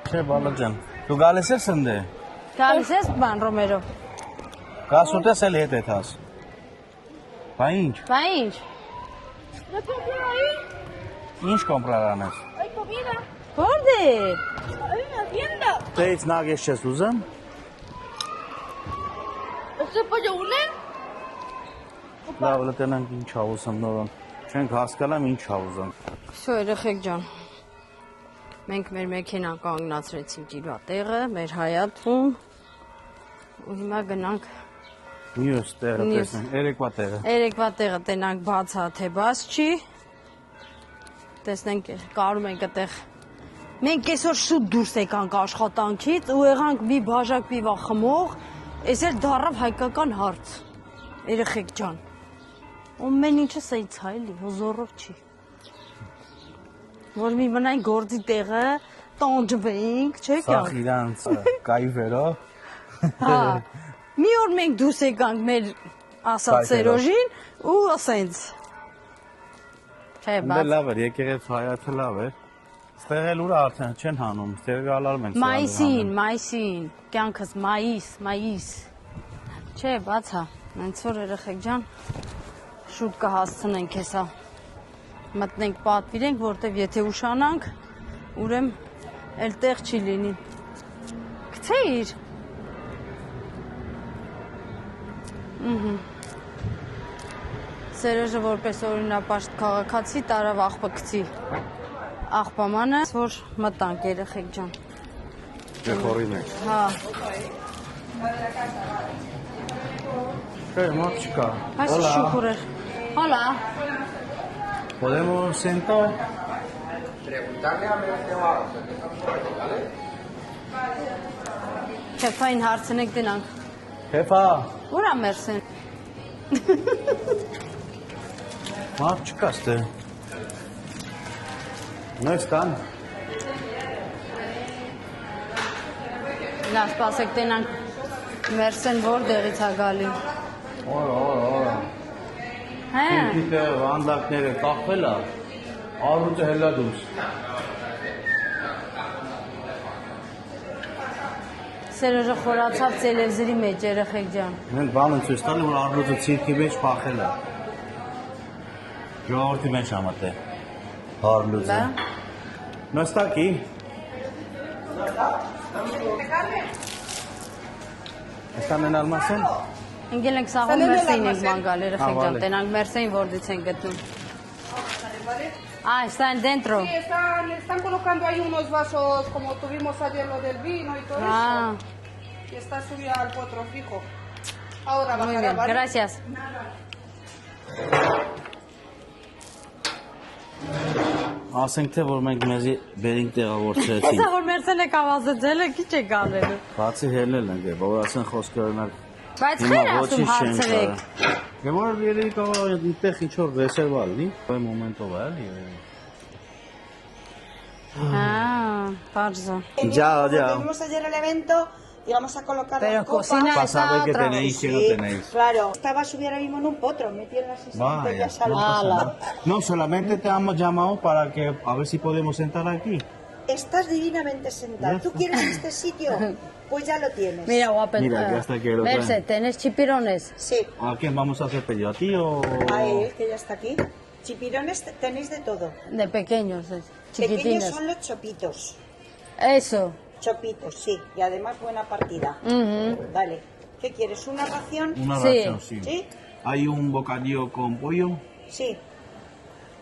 Չէ, բալաջան։ Դու գալիս ես ընդ է։ Գալիս ես բան Ռոմերո։ Գաս ուտես էլ հետ եթաս։ Բա ինչ։ Բա ինչ։ Ինչ կոմպրարանես։ Որտե։ Դեից նագես չես ուզեմ։ Լավ, լտենանք ինչ հավուսեմ նորոն։ Չենք հասկանամ ինչ հավուզեմ։ Всё, երեխեք ջան։ Մենք մեր մեքենան կանգնացրեցինք իր տեղը, մեր հայաթում։ Ու հիմա գնանք Մյուս տեղը Մյուս։ տեսնենք, երեկվա տեղը։ երեկվա տեղը տենանք բաց հա թե բաց չի։ Տեսնենք կարում ենք այդտեղ։ Մենք այսօր շուտ դուրս եկանք աշխատանքից ու եղանք մի բաժակ պիվա խմող, այս էլ դառավ հայկական հարց։ Երեխեք ջան։ Ամեն ինչը սենց է էլի, հոզորով չի։ Որ մի մնային գործի տեղը, տանջվենք, չէ՞ Սաղ իրանց կայվերով։ Հա։ Մի օր մենք դուրս եկանք մեր ասած Կայֆերով։ Սերոժին ու ասենց։ Չէ, Դե բաց։ լավ էր, եկեղեց հայացը լավ էր։ Ստեղ էլ ուր արդեն չեն հանում, ստեղ գալարում են։ Մայիսին, կյանքս մայիս։ Չէ, բաց հա, նենց որ երեխեք ջան, շուտ կհասցնենք հեսա։ Մտնենք պատվիրենք, որտեվ եթե ուշանանք, ուրեմ էլ տեղ չի լինի։ Գցեիր։ Սերոժը որպես օրինապաշտ քաղաքացի տարավ աղբը գցի։ Աղբամանը, որ մտանք երեխեք ջան։ Ջեխորին է։ Հա, Չէ, մոտ չկա։ այս շուկուր էր։ Հոլա։ Podemos sentar։ Քեֆային հարցնենք դնանք։ Հեփա, Ուրա մերսեն։ մոտ չկա ստեղ։ Նստան։ Լավ, սպասեք տենանք մերսեն որտեղից է գալի։ Օրա։ Հա։ Ինքիդը վանդակները կախվել է, առուծը հելա դուրս։ Սերոժը խորացավ տելևիզորի մեջ երեխեք ջան։ Մենք բան են ցույց տալի, որ առուծը ցիրկի մեջ փախել է։ Ժողովրդի մեջ ամատե։ Հարլուծը։ Նստակի։ Están en almacén։ Ընկել ենք սաղում մերսեին ենք մանգալ երեխեք ջան, տենանք մերսեին որտից են գտնում։ Están dentro։ Sí, están colocando ahí unos vasos como tuvimos ayer lo del vino y todo eso. Y está subida al potro fijo. Ahora Muy bajará, bien, ¿vale? gracias։ Ասենք թե որ մենք մեզի բերինք տեղավորեցին։ Հեսա որ մերսեն եք ավազեցել եք, ի՞նչ եք անելու։ Բացի հելնել ենք, որ ասեն խոսքը օրինակ Բայց խեր ասում հարցրեք։ Դե որ երևի կարող է այդտեղ ինչ որ ռեսերվալ լինի, այն մոմենտով է էլի։ Պարզա։ Ciao, Tuvimos ayer el evento y vamos a colocar Pero las copas. cocina Para saber que otra tenéis, que no Sí, tenéis. claro. Estaba subida ahora mismo en un potro, metí en la sesión Vaya, ya salgo. no, solamente te hemos llamado para que a ver si podemos sentar aquí. Estás divinamente sentado. ¿Tú quieres este sitio? Pues ya lo tienes. Mira, guapa. Mira, ya está que lo traen. Merce, ¿tenés chipirones? Sí, ¿A quién vamos a hacer pedido? ¿A ti o...? a él, que ya está aquí. Chipirones tenéis de todo. De pequeños, Pequeños chiquitines. son los chopitos. Eso. Chopitos, sí. Y además buena partida. Vale. ¿Qué quieres? ¿Una ración? Una Sí. ración, sí. ¿Sí? ¿Hay un bocadillo con pollo? Sí.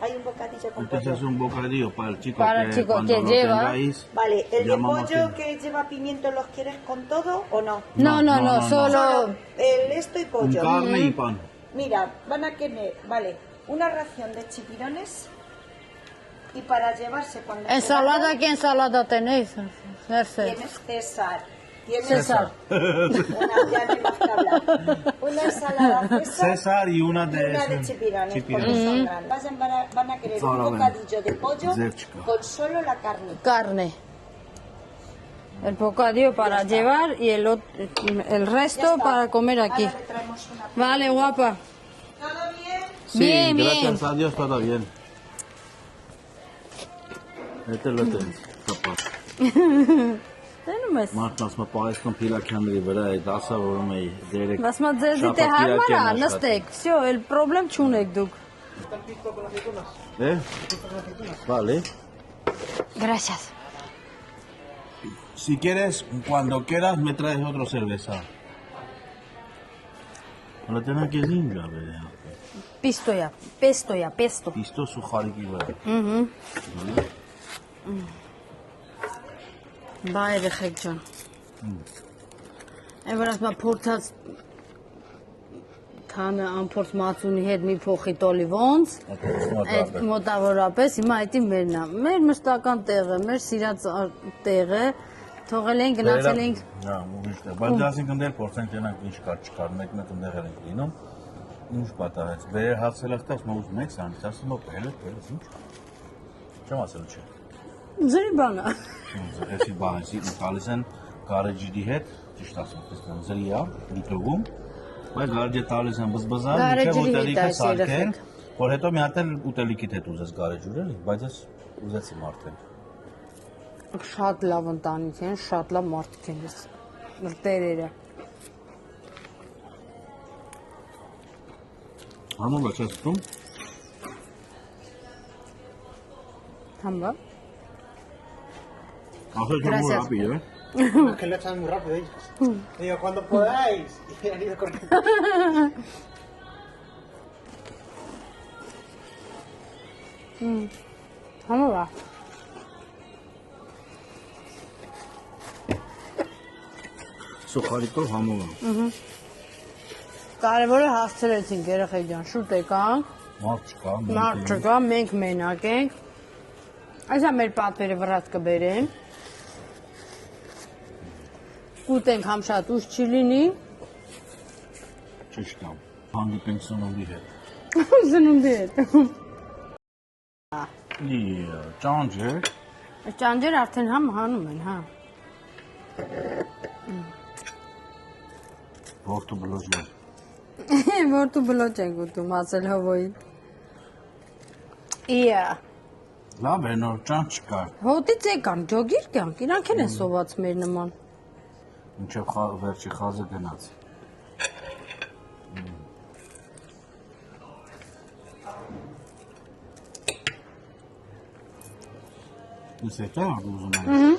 Hay un bocadillo con Este pollo. es un bocadillo para el chico Para el que chico cuando que lo lleva. tengáis, Vale, ¿el de llamamos pollo así. que lleva pimiento los quieres con todo o no? No, solo... El esto y Con pollo. carne y pan. Mira, van a tener, vale, una ración de chipirones y para llevarse cuando... Ensalada, ¿qué ensalada tenéis? Mercedes. Tienes César. Tienes César. Ya no hay más que hablar. Una ensalada César y una y una de chipirones, porque son grandes. Van a querer un bocadillo de pollo con solo la carne. Carne. El bocadillo para llevar y el resto para comer aquí. Ahora le traemos una... Vale, guapa. ¿Todo bien? Sí, Bien, gracias a Dios todo bien. Este lo tenés, capaz. Տենում ես։ Մարդն ասում է պարես կամ փիլակյանների վրա է դասա որում է դերեք։ Ասում եմ ձեզի թե հարմար է, նստեք։ Всё, el problem չունեք դուք։ Vale. Gracias. Si quieres, cuando quieras me traes otra cerveza. Ahora tenés que zinga, ¿verdad? Պիստոյա, pesto։ Pisto սուխարիկի վրա։ Բա երեխեք ջան։ Այն որ ասում փորձած քանը անփորձ մածունի հետ մի փոխի տոլի ոնց։ Այդ մոտավորապես հիմա այդի մերն է։ Մեր մշտական տեղը, մեր սիրած տեղը թողել են գնացել ենք։ Հա, ուրիշ տեղ։ Բայց դասին կնդել փորձենք տենանք ինչ կար չկար, մեկն է կնդեղել ենք լինում։ Ինչ պատահեց։ Բեր հացել ախտաս մոզ մեկ սանից, ասում ո բերել, ինչ։ Չեմ ասել չէ։ Ձերի բանա։ Էսի բանեսի տալիս են գարեջի հետ, ճիշտ ասեմ, զրիա, լիտրում, բայց գարեջը տալիս են բզբզան, ինչեւ ուտելիքը սարքեն, որ հետո մի հատ էլ ուտելիքիդ հետ ուզես գարեջ ուրել, բայց ես ուզեցի մարդել։ Շատ լավ ընտանիք են, շատ լավ մարդիկ են ես։ Տերերը։ Համով ես ուտում։ Համա։ Haces muy rápido, ¿eh? Que lo echan muy rápido ellos. Digo, cuando podáis. Y han ido corriendo. Համա բա։ Սուխարիկով համով եմ։ Կարևորը հասցրեցինք երեխեք ջան, շուտ եկանք։ Մարդ չկա, մենք մենակ ենք։ Այսա մեր պատվերը վրաց կբերեն։ Կուտենք համ շատ ուշ չի լինի։ Ճիշտ է։ Հանդիպենք սնունդի հետ։ Սնունդի հետ։ Ճանջեր։ Ճանջեր արդեն համ հանում են, հա։ Որտու բլոջեր։ Որտու բլոջ ենք ուտում, ասել հովոյին։ Իա։ Լավ է, նոր ճան չկար։ Հոտից եկան, ջոգիր կյանք, իրանք են սոված մեր նման։ Մինչև վերջի խազը գնաց։ Իսկ դա ուզում եմ։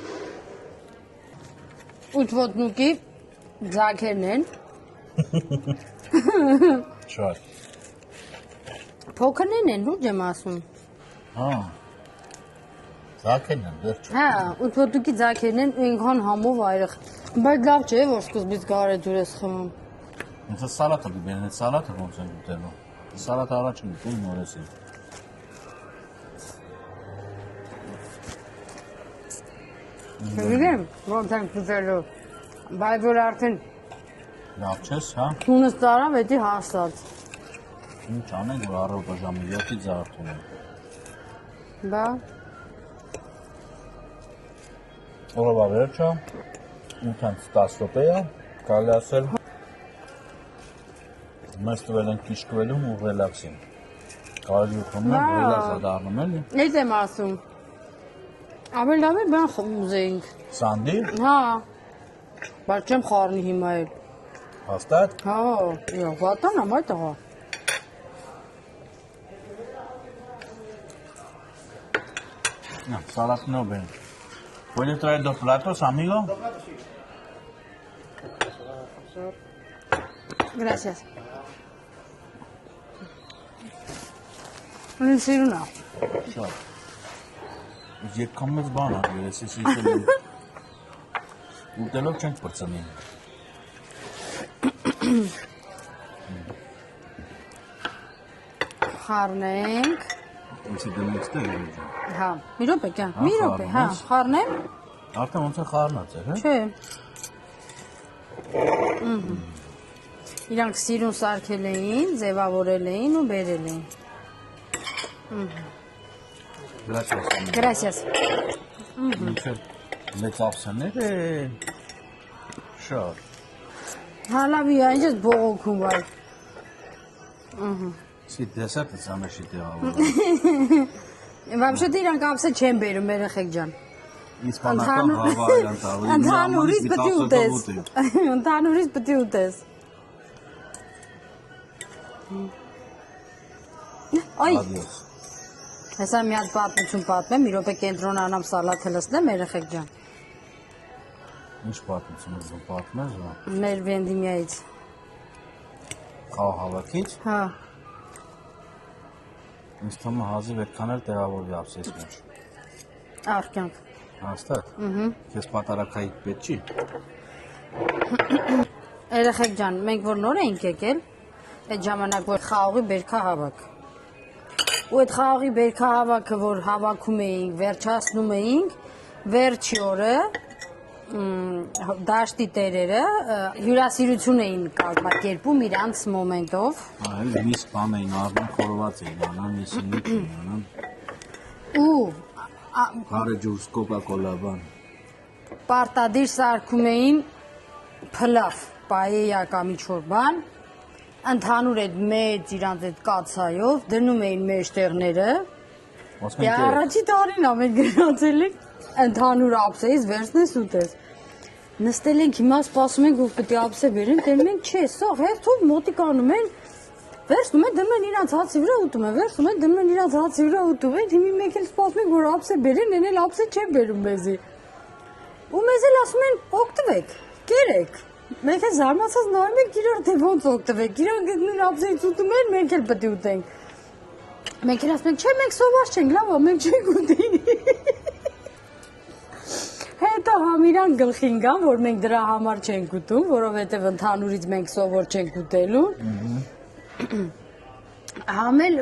8 ոտնուկի ձագերն են։ Շատ։ Փոքրներն են, լուրջ եմ ասում։ Հա։ Ձակեն են, դեռ Հա, 8 ոտնուկի ձագերն են, ինքան համով այրեղ։ Բայց լավ չէ, որ սկզբից գարեջուր ես խմում։ Ինձ սալատը բերեն, այդ սալատը ոնց են ուտելու։ Սալատը առաջ եմ ուտում նորեսի։ Չգիտեմ, ոնց են ուտելու։ Բայց որ արդեն Լավ չես, հա։ քունս տարավ, էդի հասած։ Ինչ անենք, որ առօրյա ժամը 7-ից զարթում եմ։ Բա։ Օրվա վերջը 8-ից 10 րոպե է, կարելի ասել։ Մեզ տվել են քիշկվելուն ու ռելաքսին։ Կարելի ուտում եմ, ռելաքսը դառնում էլի։ Այդ եմ ասում։ Ավելի լավ է բան խմուզեինք։ Սանդի։ Հա։ Բայց չեմ խառնի հիմա էլ։ Հաստատ։ Հա, վատան եմ այդ աղա։ Салат no ven. ¿Puedes traer 2 platos, amigo? Gracias. Ինձ սիրուն է։ Շատ։ Երկքան մեծ բան է, ես իսել ուտելով չենք պրծնի։ Խառնենք։ Ինչի դնենք ստեղ։ Հա, մի րոպե կյան, մի րոպե, հա, խառնեմ։ Արդեն ոնց է խառնած է, հա։ Չէ։ Իրանք սիրուն սարքել էին, ձևավորել էին ու բերել էին։ Gracias։ Մեծ ափսաներ է։ Շատ։ Հալավի այն ես բողոքում վայ։ Սի դեսերտը սամեշի տեղավոր։ Вообще-то իրանք ափսը չեն բերում երեխեք ջան։ Իսպանական հավայրան տալու։ Ընդհանուրից պետք է ուտես։ Ընդհանուրից պետք է ուտես։ Այ։ Հեսա մի հատ պատմություն պատմեմ, մի րոպե կենտրոնանամ սալաթը լսնեմ երեխեք ջան։ Ինչ պատմություն ուզում պատմես, հա։ Մեր վենդիմիայից։ Խաղ հավաքից։ Հա։ Ինձ թվում է հազիվ այդքան էլ տեղավորվի ափսես մեջ։ Արկյանք։ Հաստատ։ Քեզ պատարակայի պետք չի։ Երեխեք ջան, մենք որ նոր էինք եկել, այդ ժամանակ որ խաղողի բերքա հավաք։ Ու այդ խաղողի բերքա հավաքը որ հավաքում էինք, վերջացնում էինք, վերջի օրը դաշտի տերերը հյուրասիրություն էին կազմակերպում իրանց մոմենտով։ Այլ միս բան էին առնում, խորոված էին անում, միսինի անում։ Ու Կարը ջուրս կոկա-կոլա բան։ պարտադիր սարքում էին փլավ, պայեյա կամ ինչ-որ բան, ընդհանուր այդ մեծ իրանց այդ կացայով դնում էին մեջտեղները։ Դե առաջի տարին ամեն գնացել ենք ընդհանուր ափսեից վերցնես ուտես։ Նստել ենք հիմա սպասում ենք որ պետք է ափսե բերեն, դեռ մենք չէ, սա հերթով մոտիկ անում են, վերցնում են դնում են իրանց հացի վրա ուտում են, վերցնում են դնում են իրանց հացի վրա ուտում են, հիմա մենք էլ սպասում ենք որ ափսե բերեն, են էլ ափսե չեն բերում մեզի։ Ու մեզ էլ ասում են օգտվեք, կերեք։ Մենք էլ զարմացած նայում ենք իրար թե ոնց օգտվեք, իրանք նույն ափսեից ուտում են, մենք էլ պետք է ուտենք։ Մենք էլ ասում ենք, չէ, մենք սոված չենք, լավ է, մենք չենք ուտի։ Հետո համ իրան գլխին գան, որ մենք դրա համար չենք ուտում, որովհետև ընդհանուրից մենք սովոր չենք ուտելու։ Համ էլ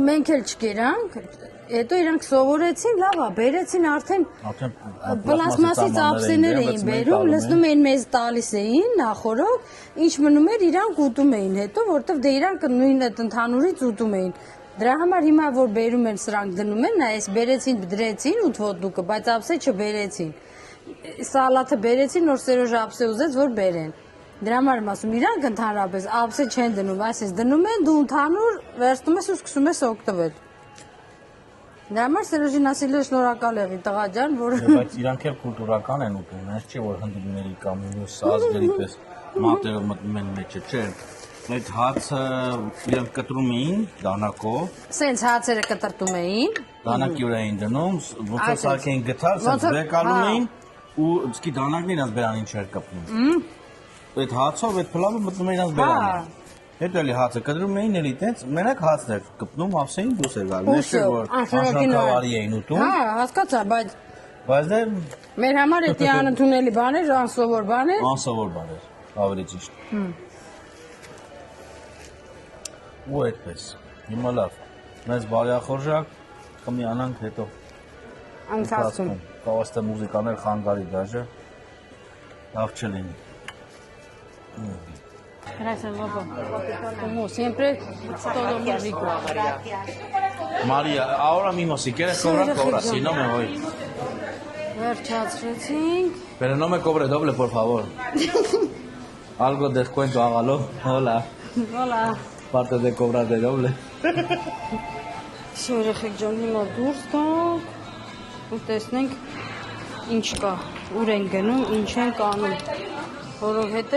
մենք էլ չկերանք, հետո իրանք սովորեցին, լավ է, բերեցին արդեն պլաստմասից ափսեներ էին բերում, լցնում էին մեզ տալիս էին նախորոք, ինչ մնում էր իրանք ուտում էին հետո, որտև դե իրանք նույն այդ ընդհանուրից ուտում էին։ Դրա համար հիմա որ բերում են սրանք դնում են, այս բերեցին, դրեցին 8 ոդուկը, բայց ափսե չբերեցին։ Սալաթը բերեցին, նոր Սերոժը ափսե ուզեց, որ բերեն։ Դրա համար եմ ասում, իրանք ընդհանրապես ափսե չեն դնում, այսպես դնում են, դու ընդհանուր վերցնում ես ու սկսում ես օգտվել։ Դրա համար Սերոժին ասել է շնորհակալ եղի տղա ջան, որ բայց իրանք էլ կուլտուրական են ուտում, հենց չէ որ հնդիկների կամ մյուս ազգերի պես մատերով մտնում են մեջը, չէ։ Այդ հացը իրանք կտրում էին դանակով։ Սենց հացերը կտրտում էին։ Դանակի վրա էին դնում, ոնց որ սարք էին գտալ, սենց բեկալում էին ու սկի դանակն իրանց բերանին չէր կպնում։ Այդ հացով այդ փլավը մտնում իրանց բերանին։ Հետո էլի հացը կտրում էին էլի տենց, մենակ հացն էր կպնում, ափսեին դուրս էր գալու։ Ես չէ որ անշնորհակալի էին ուտում։ Հա, հասկացա, բայց դե մեր համար էդի անընդունելի բան էր, անսովոր բան էր։ Անսովոր բան էր, ավելի ճիշտ։ Ու այդպես։ Հիմա լավ։ Մեզ բարյախորժակ կմիանանք հետո։ Ընթացքում։ Կավաստը մուզիկաներ խանգարի դաժե։ Լավ չլինի։ Gracias, guapo. Como siempre, todo muy rico. María, ahora mismo si quieres cobrar, cobra, si no me voy. Վերջացրեցինք։ Pero no me cobre doble, por favor. Algo descuento, hágalo. Hola. Hola. Parte de cobrar de doble. Երեխեք ջան, հիմա դուրս գանք ու տեսնենք ինչ կա, ուր են գնում, ինչ են կանում, որովհետև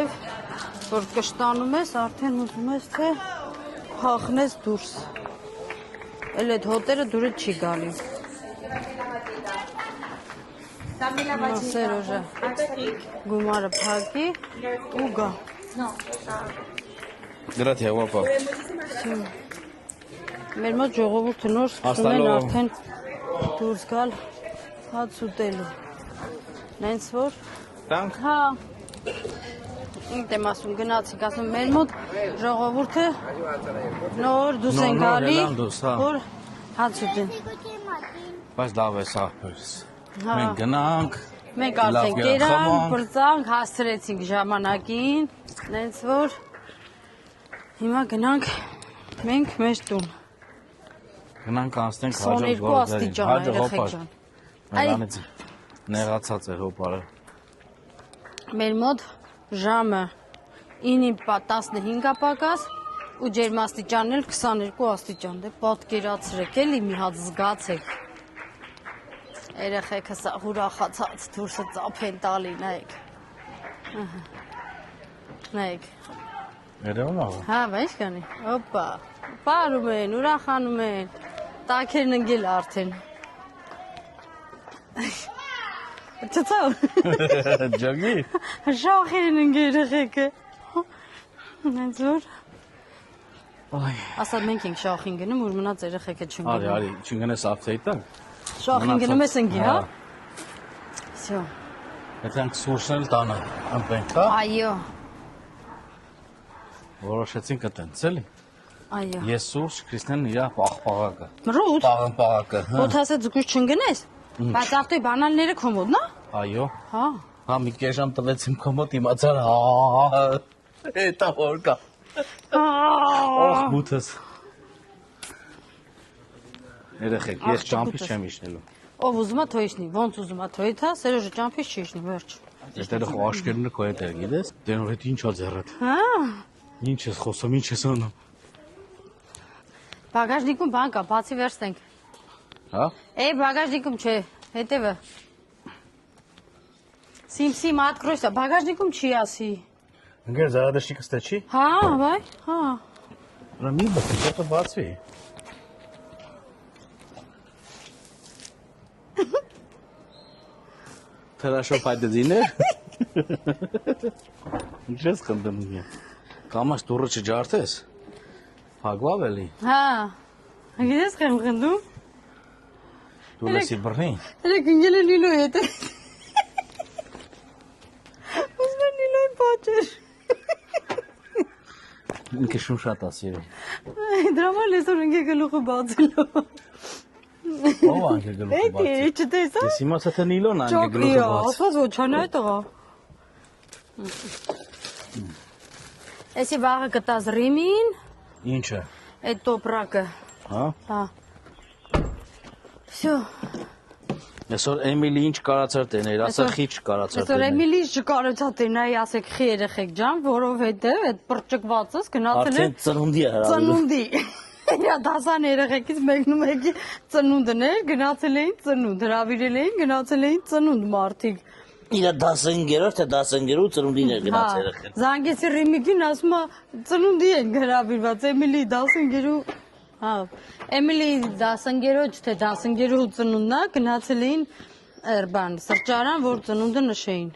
որ կշտանում ես, արդեն ուզում ես թե հախնես դուրս, էլ այդ հոտերը դուրս չի գալի։ Սերոժը գումարը փակի ու գա։ Gracias, guapa. Մեր մոտ ժողովուրդը նոր սկսում են արդեն դուրս գալ հաց ուտելու։ Նենց որ Տանք։ հա Դեմ ասում գնացինք, ասում մեր մոտ ժողովուրդը նոր դուրս են գալի, որ հաց ուտեն։ Բայց լավ է սա պես։ Հա։ Մենք գնանք։ Մենք արդեն կերանք, բրծանք, հասցրեցինք ժամանակին, նենց որ հիմա գնանք մենք մեր տուն։ Գնանք անցնենք 22 աստիճան երեխեք ջան։ Նրանից նեղացած է հոպարը։ Մեր մոտ ժամը 9:15-ը պակաս ու ջերմաստիճանն էլ 22 աստիճան։ Դե պատկերացրեք էլի մի հատ զգացեք։ Երեխեքը սա ուրախացած դուրսը ծափեն տալի, նայեք։ Նայեք։ Երևում է։ Հա, բայց կանի։ Հոպա։ Պարում են, ուրախանում են։ Տակերն ընկել արդեն։ Չծավ։ Ջոգի։ Շախեն ընկել երեխեքը։ Նենց որ։ Այ։ Ասած մենք ենք շախին գնում, որ մնաց երեխեքը չընկնեն։ Արի, չընկնես ապսեյտը։ Շախին գնում ես ընկի, հա։ Всё։ Այդանք սուրսել տանը, ամբենք, հա։ Այո։ Որոշեցինք այտենց, էլի։ Այո։ Ես սուրս, Քրիստիանն իր պաղպաղակը։ Մրուտ։ Պաղպաղակը, հա։ Ոթասը ձգուց չընկնես։ Բայց ավտոյ բանալները քոմոդ, նա։ Այո։ Հա։ Հա, մի կես ժամ տվեցիմ կոմոդ իմացար, հա։ Էտա որ կա։ Օխ, բութս։ Երեխեք, ես ճամփից չեմ իջնելու։ Ով ուզում է թոյիշնի, ոնց ուզում է թոյի թա, Սերոժը ճամփից չի իջնի, վերջ։ Այստեղ աշկերնը քո հետ էր, գիտես։ Դե նոր հետ ինչա ձեռդ։ Հա։ Ինչ ես խոսում, ինչ ես անում։ Բագաժնիկում բան կա, բացի վերստենք։ Հա։ Բագաժնիկում չէ, հետևը։ Սիմ откройся, բագաժնիկում չի ասի։ Ընկեր զարադաշիկը ստե չի։ Հա, վայ, հա։ Նա մի բացի, բացվի։ Хорошо пойдёте. Ինչ ես խնդրում ինձ։ Կամաց դուրը չջարդես։ Փագվավ էլի։ Հա։ Գիտես խեմ խնդում։ Դու լսի բռնի։ Երեք ընկել է Լիլոյի հետ։ Ուզում եմ Լիլոյի պատճեր։ Ինքը շուն շատ ասիրում։ Դրա համար լեսօր ընկել գլուխը բացելու։ Ո՞վ անգե գլուխը բացի։ Չտեսա։ Ես իմացա թե Նիլոն անգե գլուխը բացի։ Ասված ոչ չանա է տղա։ Էսի վաղը կտաս ռիմին։ Ինչը։ Այդ տոպրակը։ Հա։ Հա։ Всё։ Այսօր Էմիլի ինչ կարացար տեներ, ասա խի չկարացար Այսօր տեներ։ Էմիլի չկարացա տենայի, ասեք խի երեխեք ջան, որովհետև այդ պրճկվածս գնացել է Արդեն ծնունդի է հրավիրում։ ծնունդի։ Իրա դասան երեխեքից մեկի ծնունդն էր, գնացել էին ծնունդ, հրավիրել էին, գնացել էին ծնունդ մարդիկ։ Իրա 15-րդ թե 15-րդ ծնունդին էր գնաց երեխեն։ Զանգեցի Ռիմիկին, ասում է ծնունդի են հրավիրված, Էմիլի 15-րդ, հա, Էմիլի 15-րդ թե 15-րդ ծնունդն է, գնացել էին բան, սրճարան, որ ծնունդը նշեին։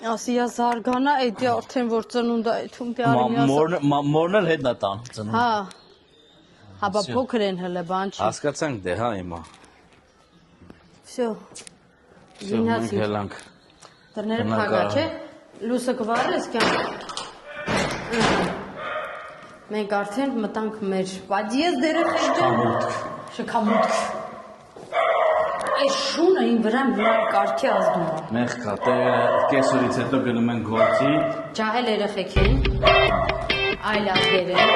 Ասիա զարգանա, էդի արդեն որ ծնունդ է, այդում դե արիմի ասա։ Մորն էլ հետն է տան ծնունդ։ Հա, հաբա փոքր են հլը, բան չի։ Հասկացանք դե, հա հիմա։ Всё։ Մենք հելանք։ Դռները փակա, չէ։ Լույսը կվառես կյան։ Մենք արդեն մտանք մեր պատիեզ դերեխեք ջան։ Շքամուտք։ Այս շունը իմ վրա կարգի ազդում է։ Մեղքա, դե կեսօրից հետո գնում են գործի։ Ջահել երեխեք են։ Այլ ազգեր են։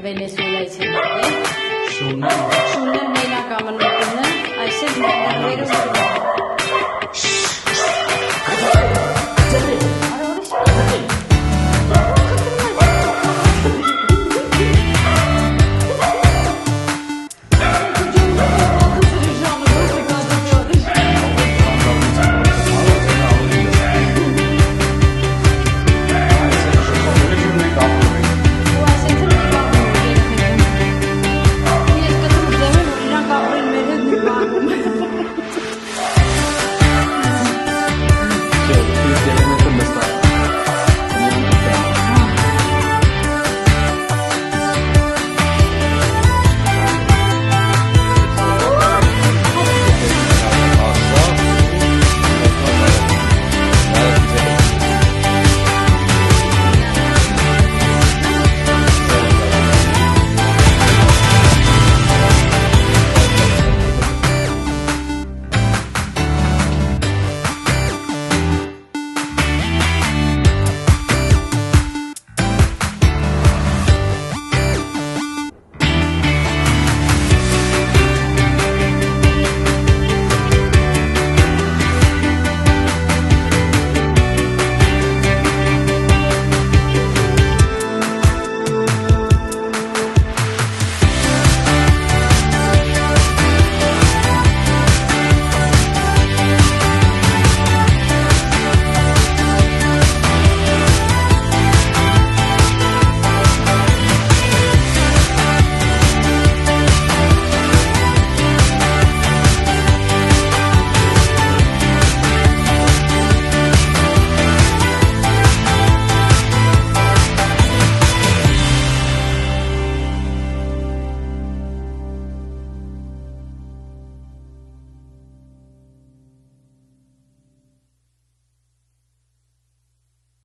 Վենեսուելայից են։ Շունը Շունը մենակ ամնությունն է, այսինքն ներերում